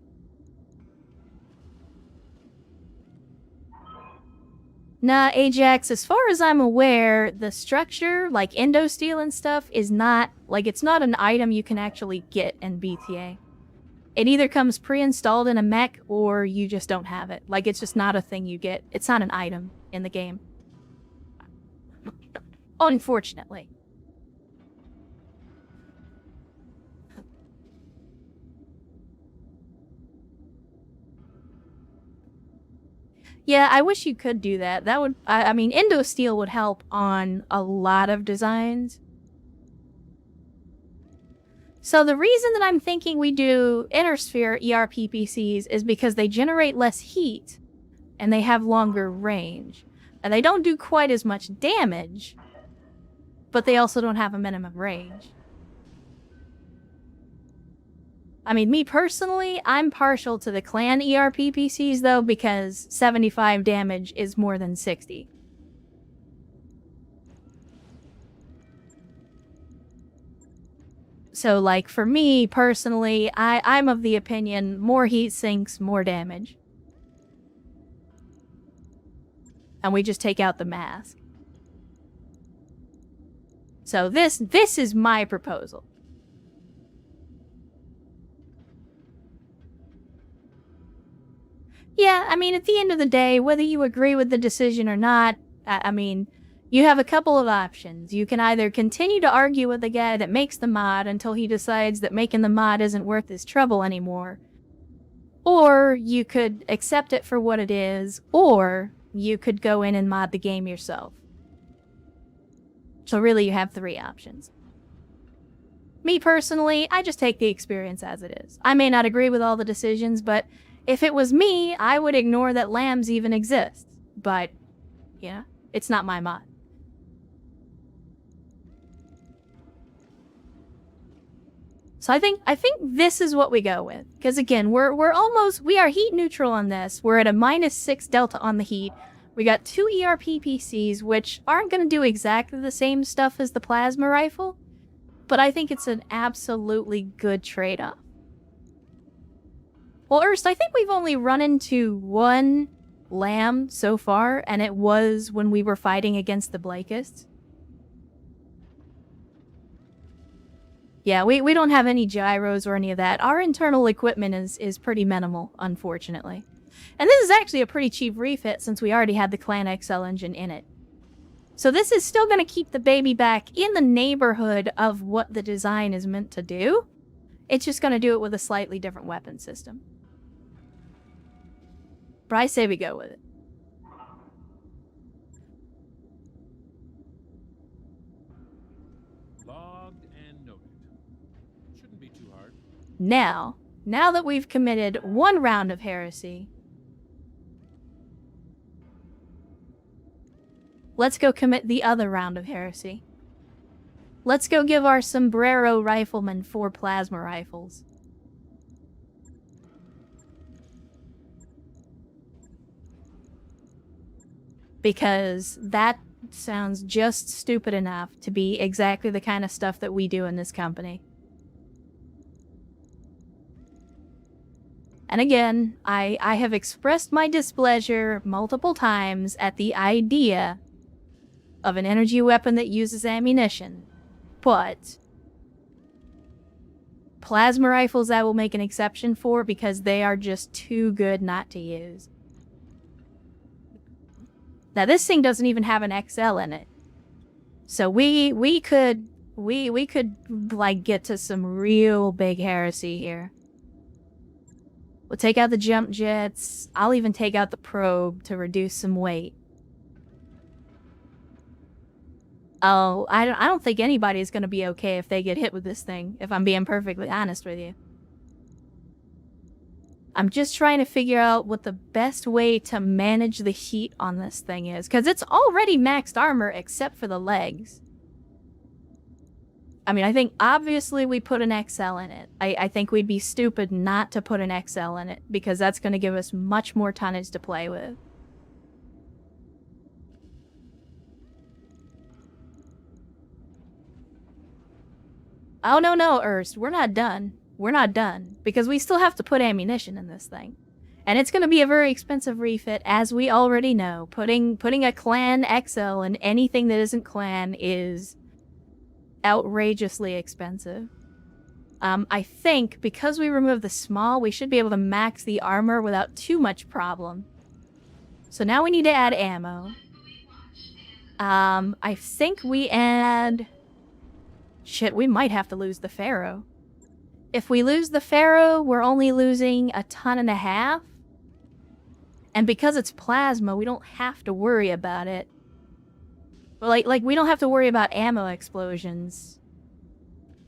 Nah, Ajax, as far as I'm aware, the structure, like endosteel and stuff, is not, like, it's not an item you can actually get in BTA. It either comes pre-installed in a mech, or you just don't have it. Like, it's just not a thing you get. It's not an item in the game. Unfortunately. Yeah, I wish you could do that. That would, I mean, endosteel would help on a lot of designs. So the reason that I'm thinking we do inner sphere ERPPCs is because they generate less heat and they have longer range. And they don't do quite as much damage, but they also don't have a minimum range. I mean, me personally, I'm partial to the clan ERPPCs though, because 75 damage is more than 60. So, like, for me, personally, I'm of the opinion, more heat sinks, more damage. And we just take out the mask. So this is my proposal. Yeah, I mean, at the end of the day, whether you agree with the decision or not, I mean, you have a couple of options. You can either continue to argue with the guy that makes the mod until he decides that making the mod isn't worth his trouble anymore. Or you could accept it for what it is, or you could go in and mod the game yourself. So really, you have 3 options. Me personally, I just take the experience as it is. I may not agree with all the decisions, but if it was me, I would ignore that lambs even exist. But, yeah, it's not my mod. So I think this is what we go with. Because again, we are heat neutral on this. We're at a -6 delta on the heat. We got 2 ERPPCs, which aren't going to do exactly the same stuff as the plasma rifle. But I think it's an absolutely good trade-off. Well, Ernst, I think we've only run into 1 lamb so far, and it was when we were fighting against the Blakists. Yeah, we don't have any gyros or any of that. Our internal equipment is pretty minimal, unfortunately. And this is actually a pretty cheap refit since we already had the Clan XL engine in it. So this is still going to keep the baby back in the neighborhood of what the design is meant to do. It's just going to do it with a slightly different weapon system. But I say we go with it. Logged and noted. Shouldn't be too hard. Now that we've committed 1 round of heresy, let's go commit the other round of heresy. Let's go give our sombrero riflemen 4 plasma rifles. Because that sounds just stupid enough to be exactly the kind of stuff that we do in this company. And again, I have expressed my displeasure multiple times at the idea of an energy weapon that uses ammunition. But plasma rifles I will make an exception for because they are just too good not to use. Now this thing doesn't even have an XL in it. So we could like get to some real big heresy here. We'll take out the jump jets. I'll even take out the probe to reduce some weight. Oh, I don't think anybody is going to be okay if they get hit with this thing, if I'm being perfectly honest with you. I'm just trying to figure out what the best way to manage the heat on this thing is, because it's already maxed armor except for the legs. I mean, I think obviously we put an XL in it. I think we'd be stupid not to put an XL in it, because that's going to give us much more tonnage to play with. Oh, no, Ernst. We're not done. We're not done. Because we still have to put ammunition in this thing. And it's going to be a very expensive refit, as we already know. Putting a Clan XL in anything that isn't Clan is outrageously expensive. I think because we removed the small, we should be able to max the armor without too much problem. So now we need to add ammo. I think we add... Shit, we might have to lose the Pharaoh. If we lose the Pharaoh, we're only losing 1.5 tons. And because it's plasma, we don't have to worry about it. But like we don't have to worry about ammo explosions.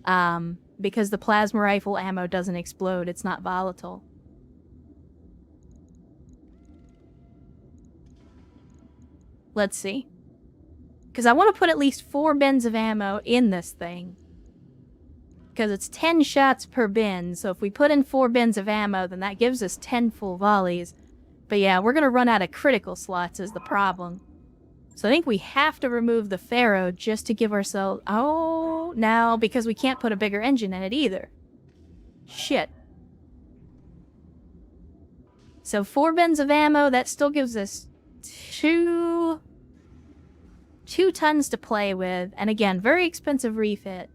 Because the plasma rifle ammo doesn't explode, it's not volatile. Let's see. Because I want to put at least 4 bins of ammo in this thing. Because it's 10 shots per bin, so if we put in 4 bins of ammo, then that gives us 10 full volleys. But yeah, we're going to run out of critical slots is the problem. So I think we have to remove the Pharaoh just to give ourselves... Oh, no, because we can't put a bigger engine in it either. Shit. So 4 bins of ammo, that still gives us 2 tons to play with. And again, very expensive refit.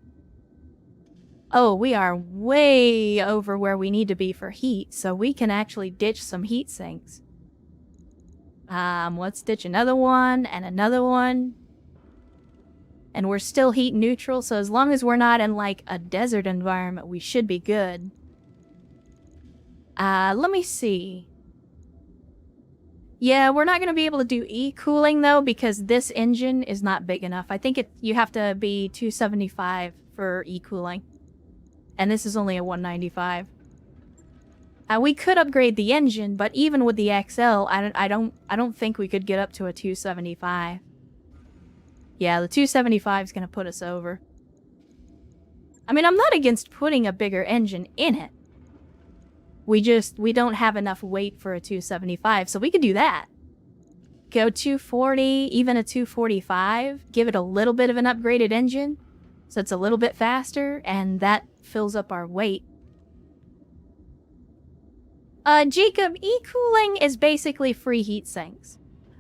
Oh, we are way over where we need to be for heat, so we can actually ditch some heat sinks. Let's ditch another one, and another one. And we're still heat neutral, so as long as we're not in, like, a desert environment, we should be good. Let me see. Yeah, we're not going to be able to do E-cooling, though, because this engine is not big enough. I think you have to be 275 for E-cooling. And this is only a 195. We could upgrade the engine, but even with the XL, I don't think we could get up to a 275. Yeah, the 275 is going to put us over. I mean, I'm not against putting a bigger engine in it. We don't have enough weight for a 275, so we could do that. Go 240, even a 245, give it a little bit of an upgraded engine, so it's a little bit faster, and that fills up our weight. Jacob, E-cooling is basically free heat sinks.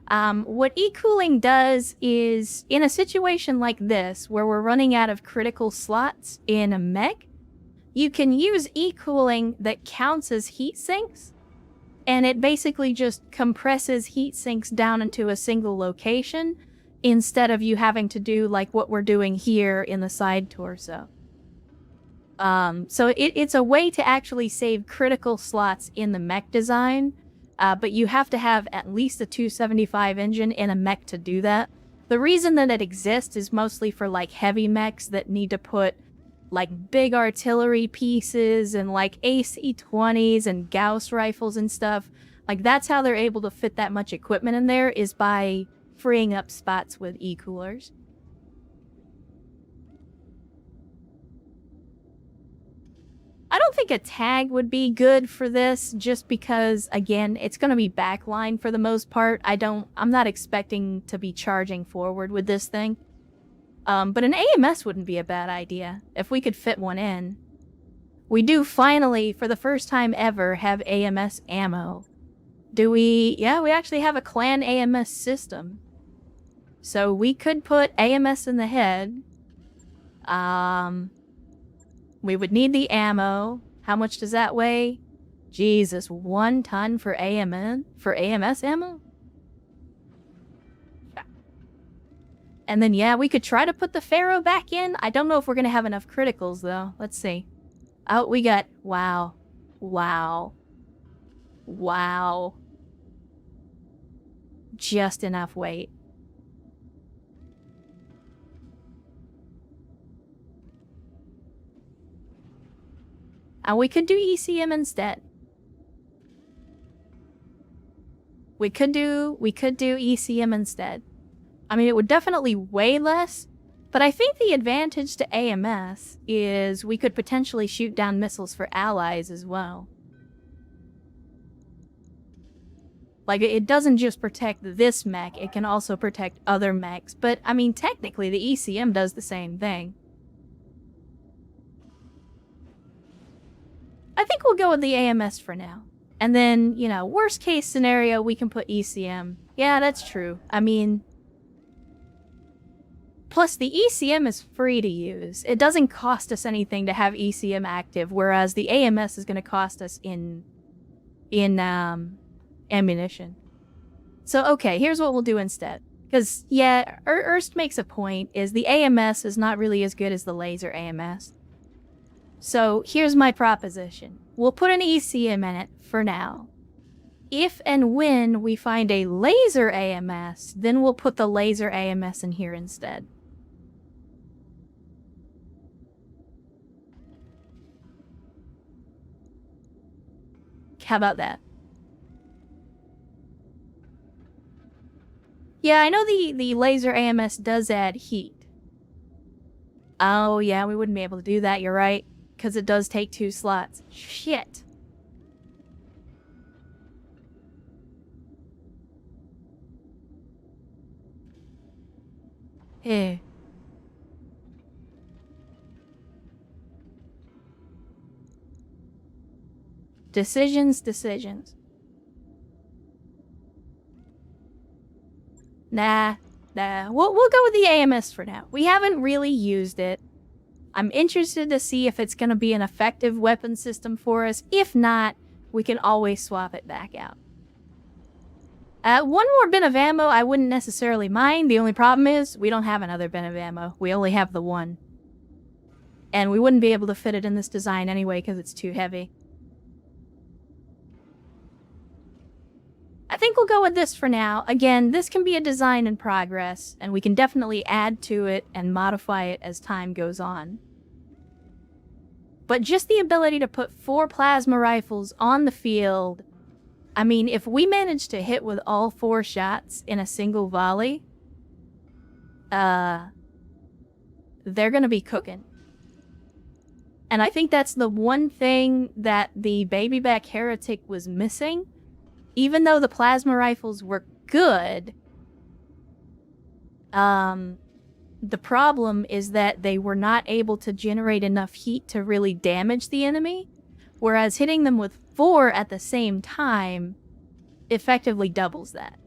What E-cooling does is, in a situation like this, where we're running out of critical slots in a mech, you can use E-cooling that counts as heat sinks, and it basically just compresses heat sinks down into a single location, instead of you having to do like what we're doing here in the side torso. So it's a way to actually save critical slots in the mech design, but you have to have at least a 275 engine in a mech to do that. The reason that it exists is mostly for like heavy mechs that need to put like big artillery pieces and like AC-20s and Gauss rifles and stuff. Like that's how they're able to fit that much equipment in there, is by freeing up spots with E-coolers. I don't think a tag would be good for this, just because, again, it's going to be backline for the most part. I'm not expecting to be charging forward with this thing. But an AMS wouldn't be a bad idea, if we could fit one in. We do finally, for the first time ever, have AMS ammo. Do we? Yeah, we actually have a Clan AMS system. So we could put AMS in the head. We would need the ammo. How much does that weigh? Jesus, 1 ton for AMS ammo? And then, yeah, we could try to put the Pharaoh back in. I don't know if we're going to have enough criticals, though. Let's see. Oh, we got... Wow. Wow. Wow. Just enough weight. We could do ECM instead. We could do ECM instead. I mean, it would definitely weigh less, But I think the advantage to AMS is we could potentially shoot down missiles for allies as well. Like, it doesn't just protect this mech, it can also protect other mechs. But, I mean, technically, the ECM does the same thing. I think we'll go with the AMS for now. And then, you know, worst case scenario, we can put ECM. Yeah, that's true. I mean... Plus, the ECM is free to use. It doesn't cost us anything to have ECM active, whereas the AMS is going to cost us in ammunition. So, okay, here's what we'll do instead. Because, yeah, Erst makes a point, is the AMS is not really as good as the laser AMS. So, here's my proposition. We'll put an ECM in it for now. If and when we find a laser AMS, then we'll put the laser AMS in here instead. How about that? Yeah, I know the laser AMS does add heat. Oh, yeah, we wouldn't be able to do that, you're right. Because it does take 2 slots. Shit. Eh. Decisions. Nah. We'll go with the AMS for now. We haven't really used it. I'm interested to see if it's going to be an effective weapon system for us. If not, we can always swap it back out. One more bin of ammo I wouldn't necessarily mind. The only problem is we don't have another bin of ammo. We only have the one. And we wouldn't be able to fit it in this design anyway because it's too heavy. I think we'll go with this for now. Again, this can be a design in progress, and we can definitely add to it and modify it as time goes on. But just the ability to put 4 plasma rifles on the field, I mean, if we manage to hit with all 4 shots in a single volley, they're gonna be cooking. And I think that's the one thing that the Babyback Heretic was missing. Even though the plasma rifles were good, the problem is that they were not able to generate enough heat to really damage the enemy, whereas hitting them with 4 at the same time effectively doubles that.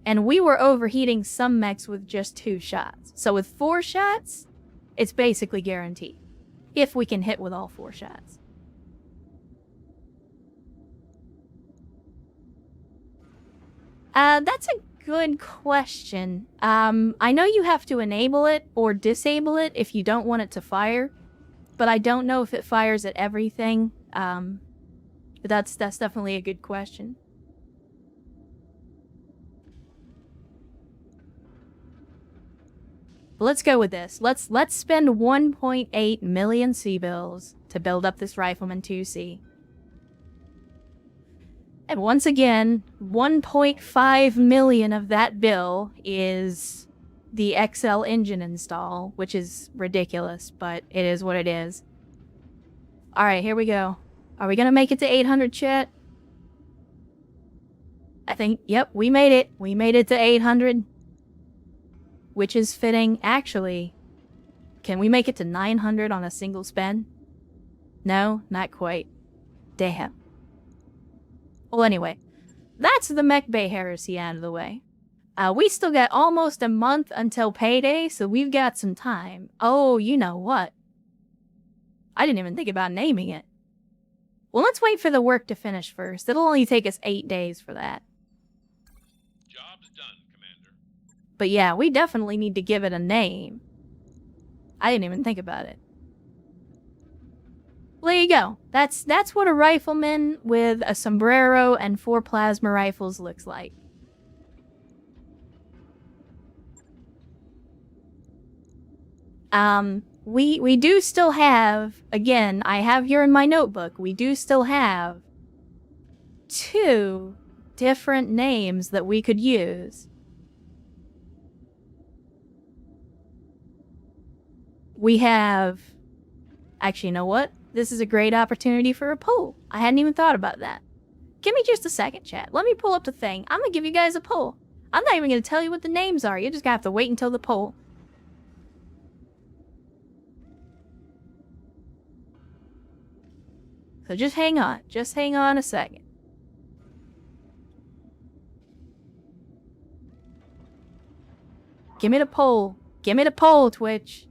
And we were overheating some mechs with just 2 shots. So with 4 shots, it's basically guaranteed, if we can hit with all 4 shots. That's a good question. I know you have to enable it or disable it if you don't want it to fire, but I don't know if it fires at everything. But that's definitely a good question. But let's go with this. Let's spend 1.8 million C-bills to build up this Rifleman 2C. And once again, 1.5 million of that bill is the XL engine install, which is ridiculous, but it is what it is. Alright, here we go. Are we gonna make it to 800, chat? I think, yep, we made it. We made it to 800. Which is fitting. Actually, can we make it to 900 on a single spend? No, not quite. Damn. Well, anyway, that's the Mech Bay Heresy out of the way. We still got almost a month until payday, so we've got some time. Oh, you know what? I didn't even think about naming it. Well, let's wait for the work to finish first. It'll only take us 8 days for that. Job's done, Commander. But yeah, we definitely need to give it a name. I didn't even think about it. Well, there you go. That's what a rifleman with a sombrero and 4 plasma rifles looks like. We do still have, again, I have here in my notebook, we do still have 2 different names that we could use. we have... Actually, you know what? This is a great opportunity for a poll. I hadn't even thought about that. Give me just a second, chat. Let me pull up the thing. I'm gonna give you guys a poll. I'm not even gonna tell you what the names are. You're just gonna have to wait until the poll. So just hang on. Just hang on a second. Give me the poll. Give me the poll, Twitch.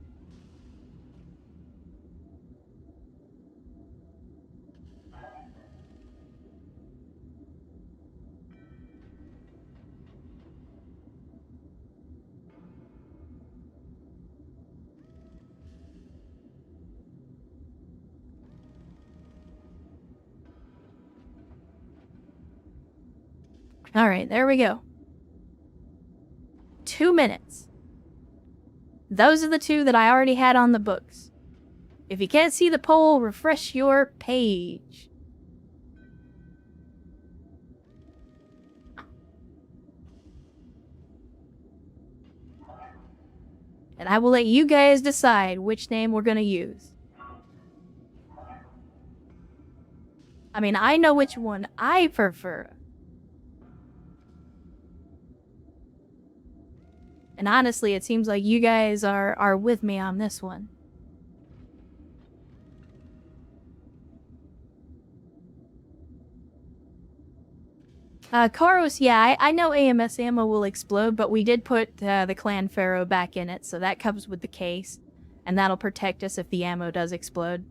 Alright, there we go. 2 minutes. Those are the two that I already had on the books. If you can't see the poll, refresh your page. And I will let you guys decide which name we're gonna use. I mean, I know which one I prefer. And honestly, it seems like you guys are with me on this one. Karos, yeah, I know AMS ammo will explode, but we did put the Clan Pharaoh back in it, so that comes with the case. And that'll protect us if the ammo does explode.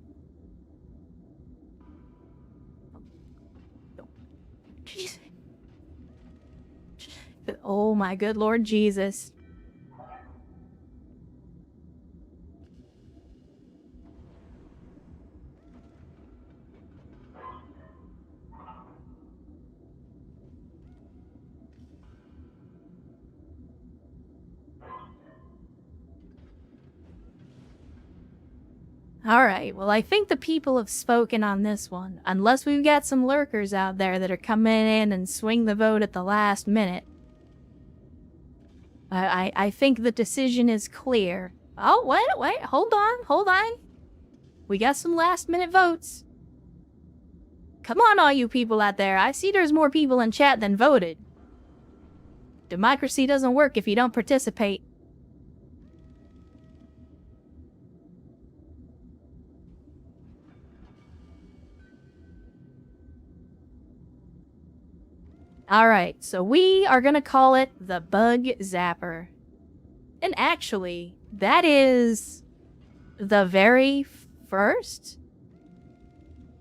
Jeez. Oh my good Lord Jesus. Alright, well I think the people have spoken on this one. Unless we've got some lurkers out there that are coming in and swing the vote at the last minute. I think the decision is clear. Oh, wait, hold on. We got some last minute votes. Come on, all you people out there. I see there's more people in chat than voted. Democracy doesn't work if you don't participate. Alright, so we are gonna call it the Bug Zapper. And actually, that is the very first?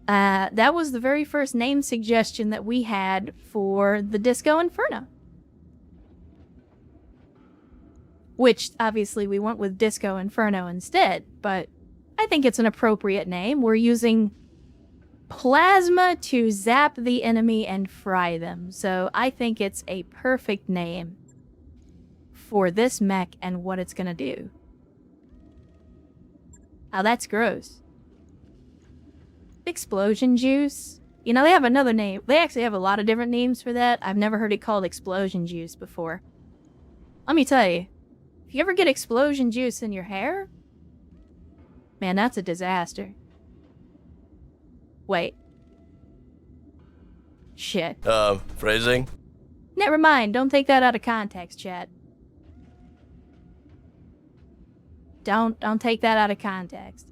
That was the very first name suggestion that we had for the Disco Inferno. Which, obviously, we went with Disco Inferno instead, but I think it's an appropriate name. We're using plasma to zap the enemy and fry them, so I think it's a perfect name for this mech and what it's gonna do. Oh, that's gross. Explosion juice. You know, they have another name. They actually have a lot of different names for that. I've never heard it called explosion juice before. Let me tell you, if you ever get explosion juice in your hair, man, that's a disaster. Wait. Shit. Phrasing? Never mind, don't take that out of context, chat. Don't take that out of context.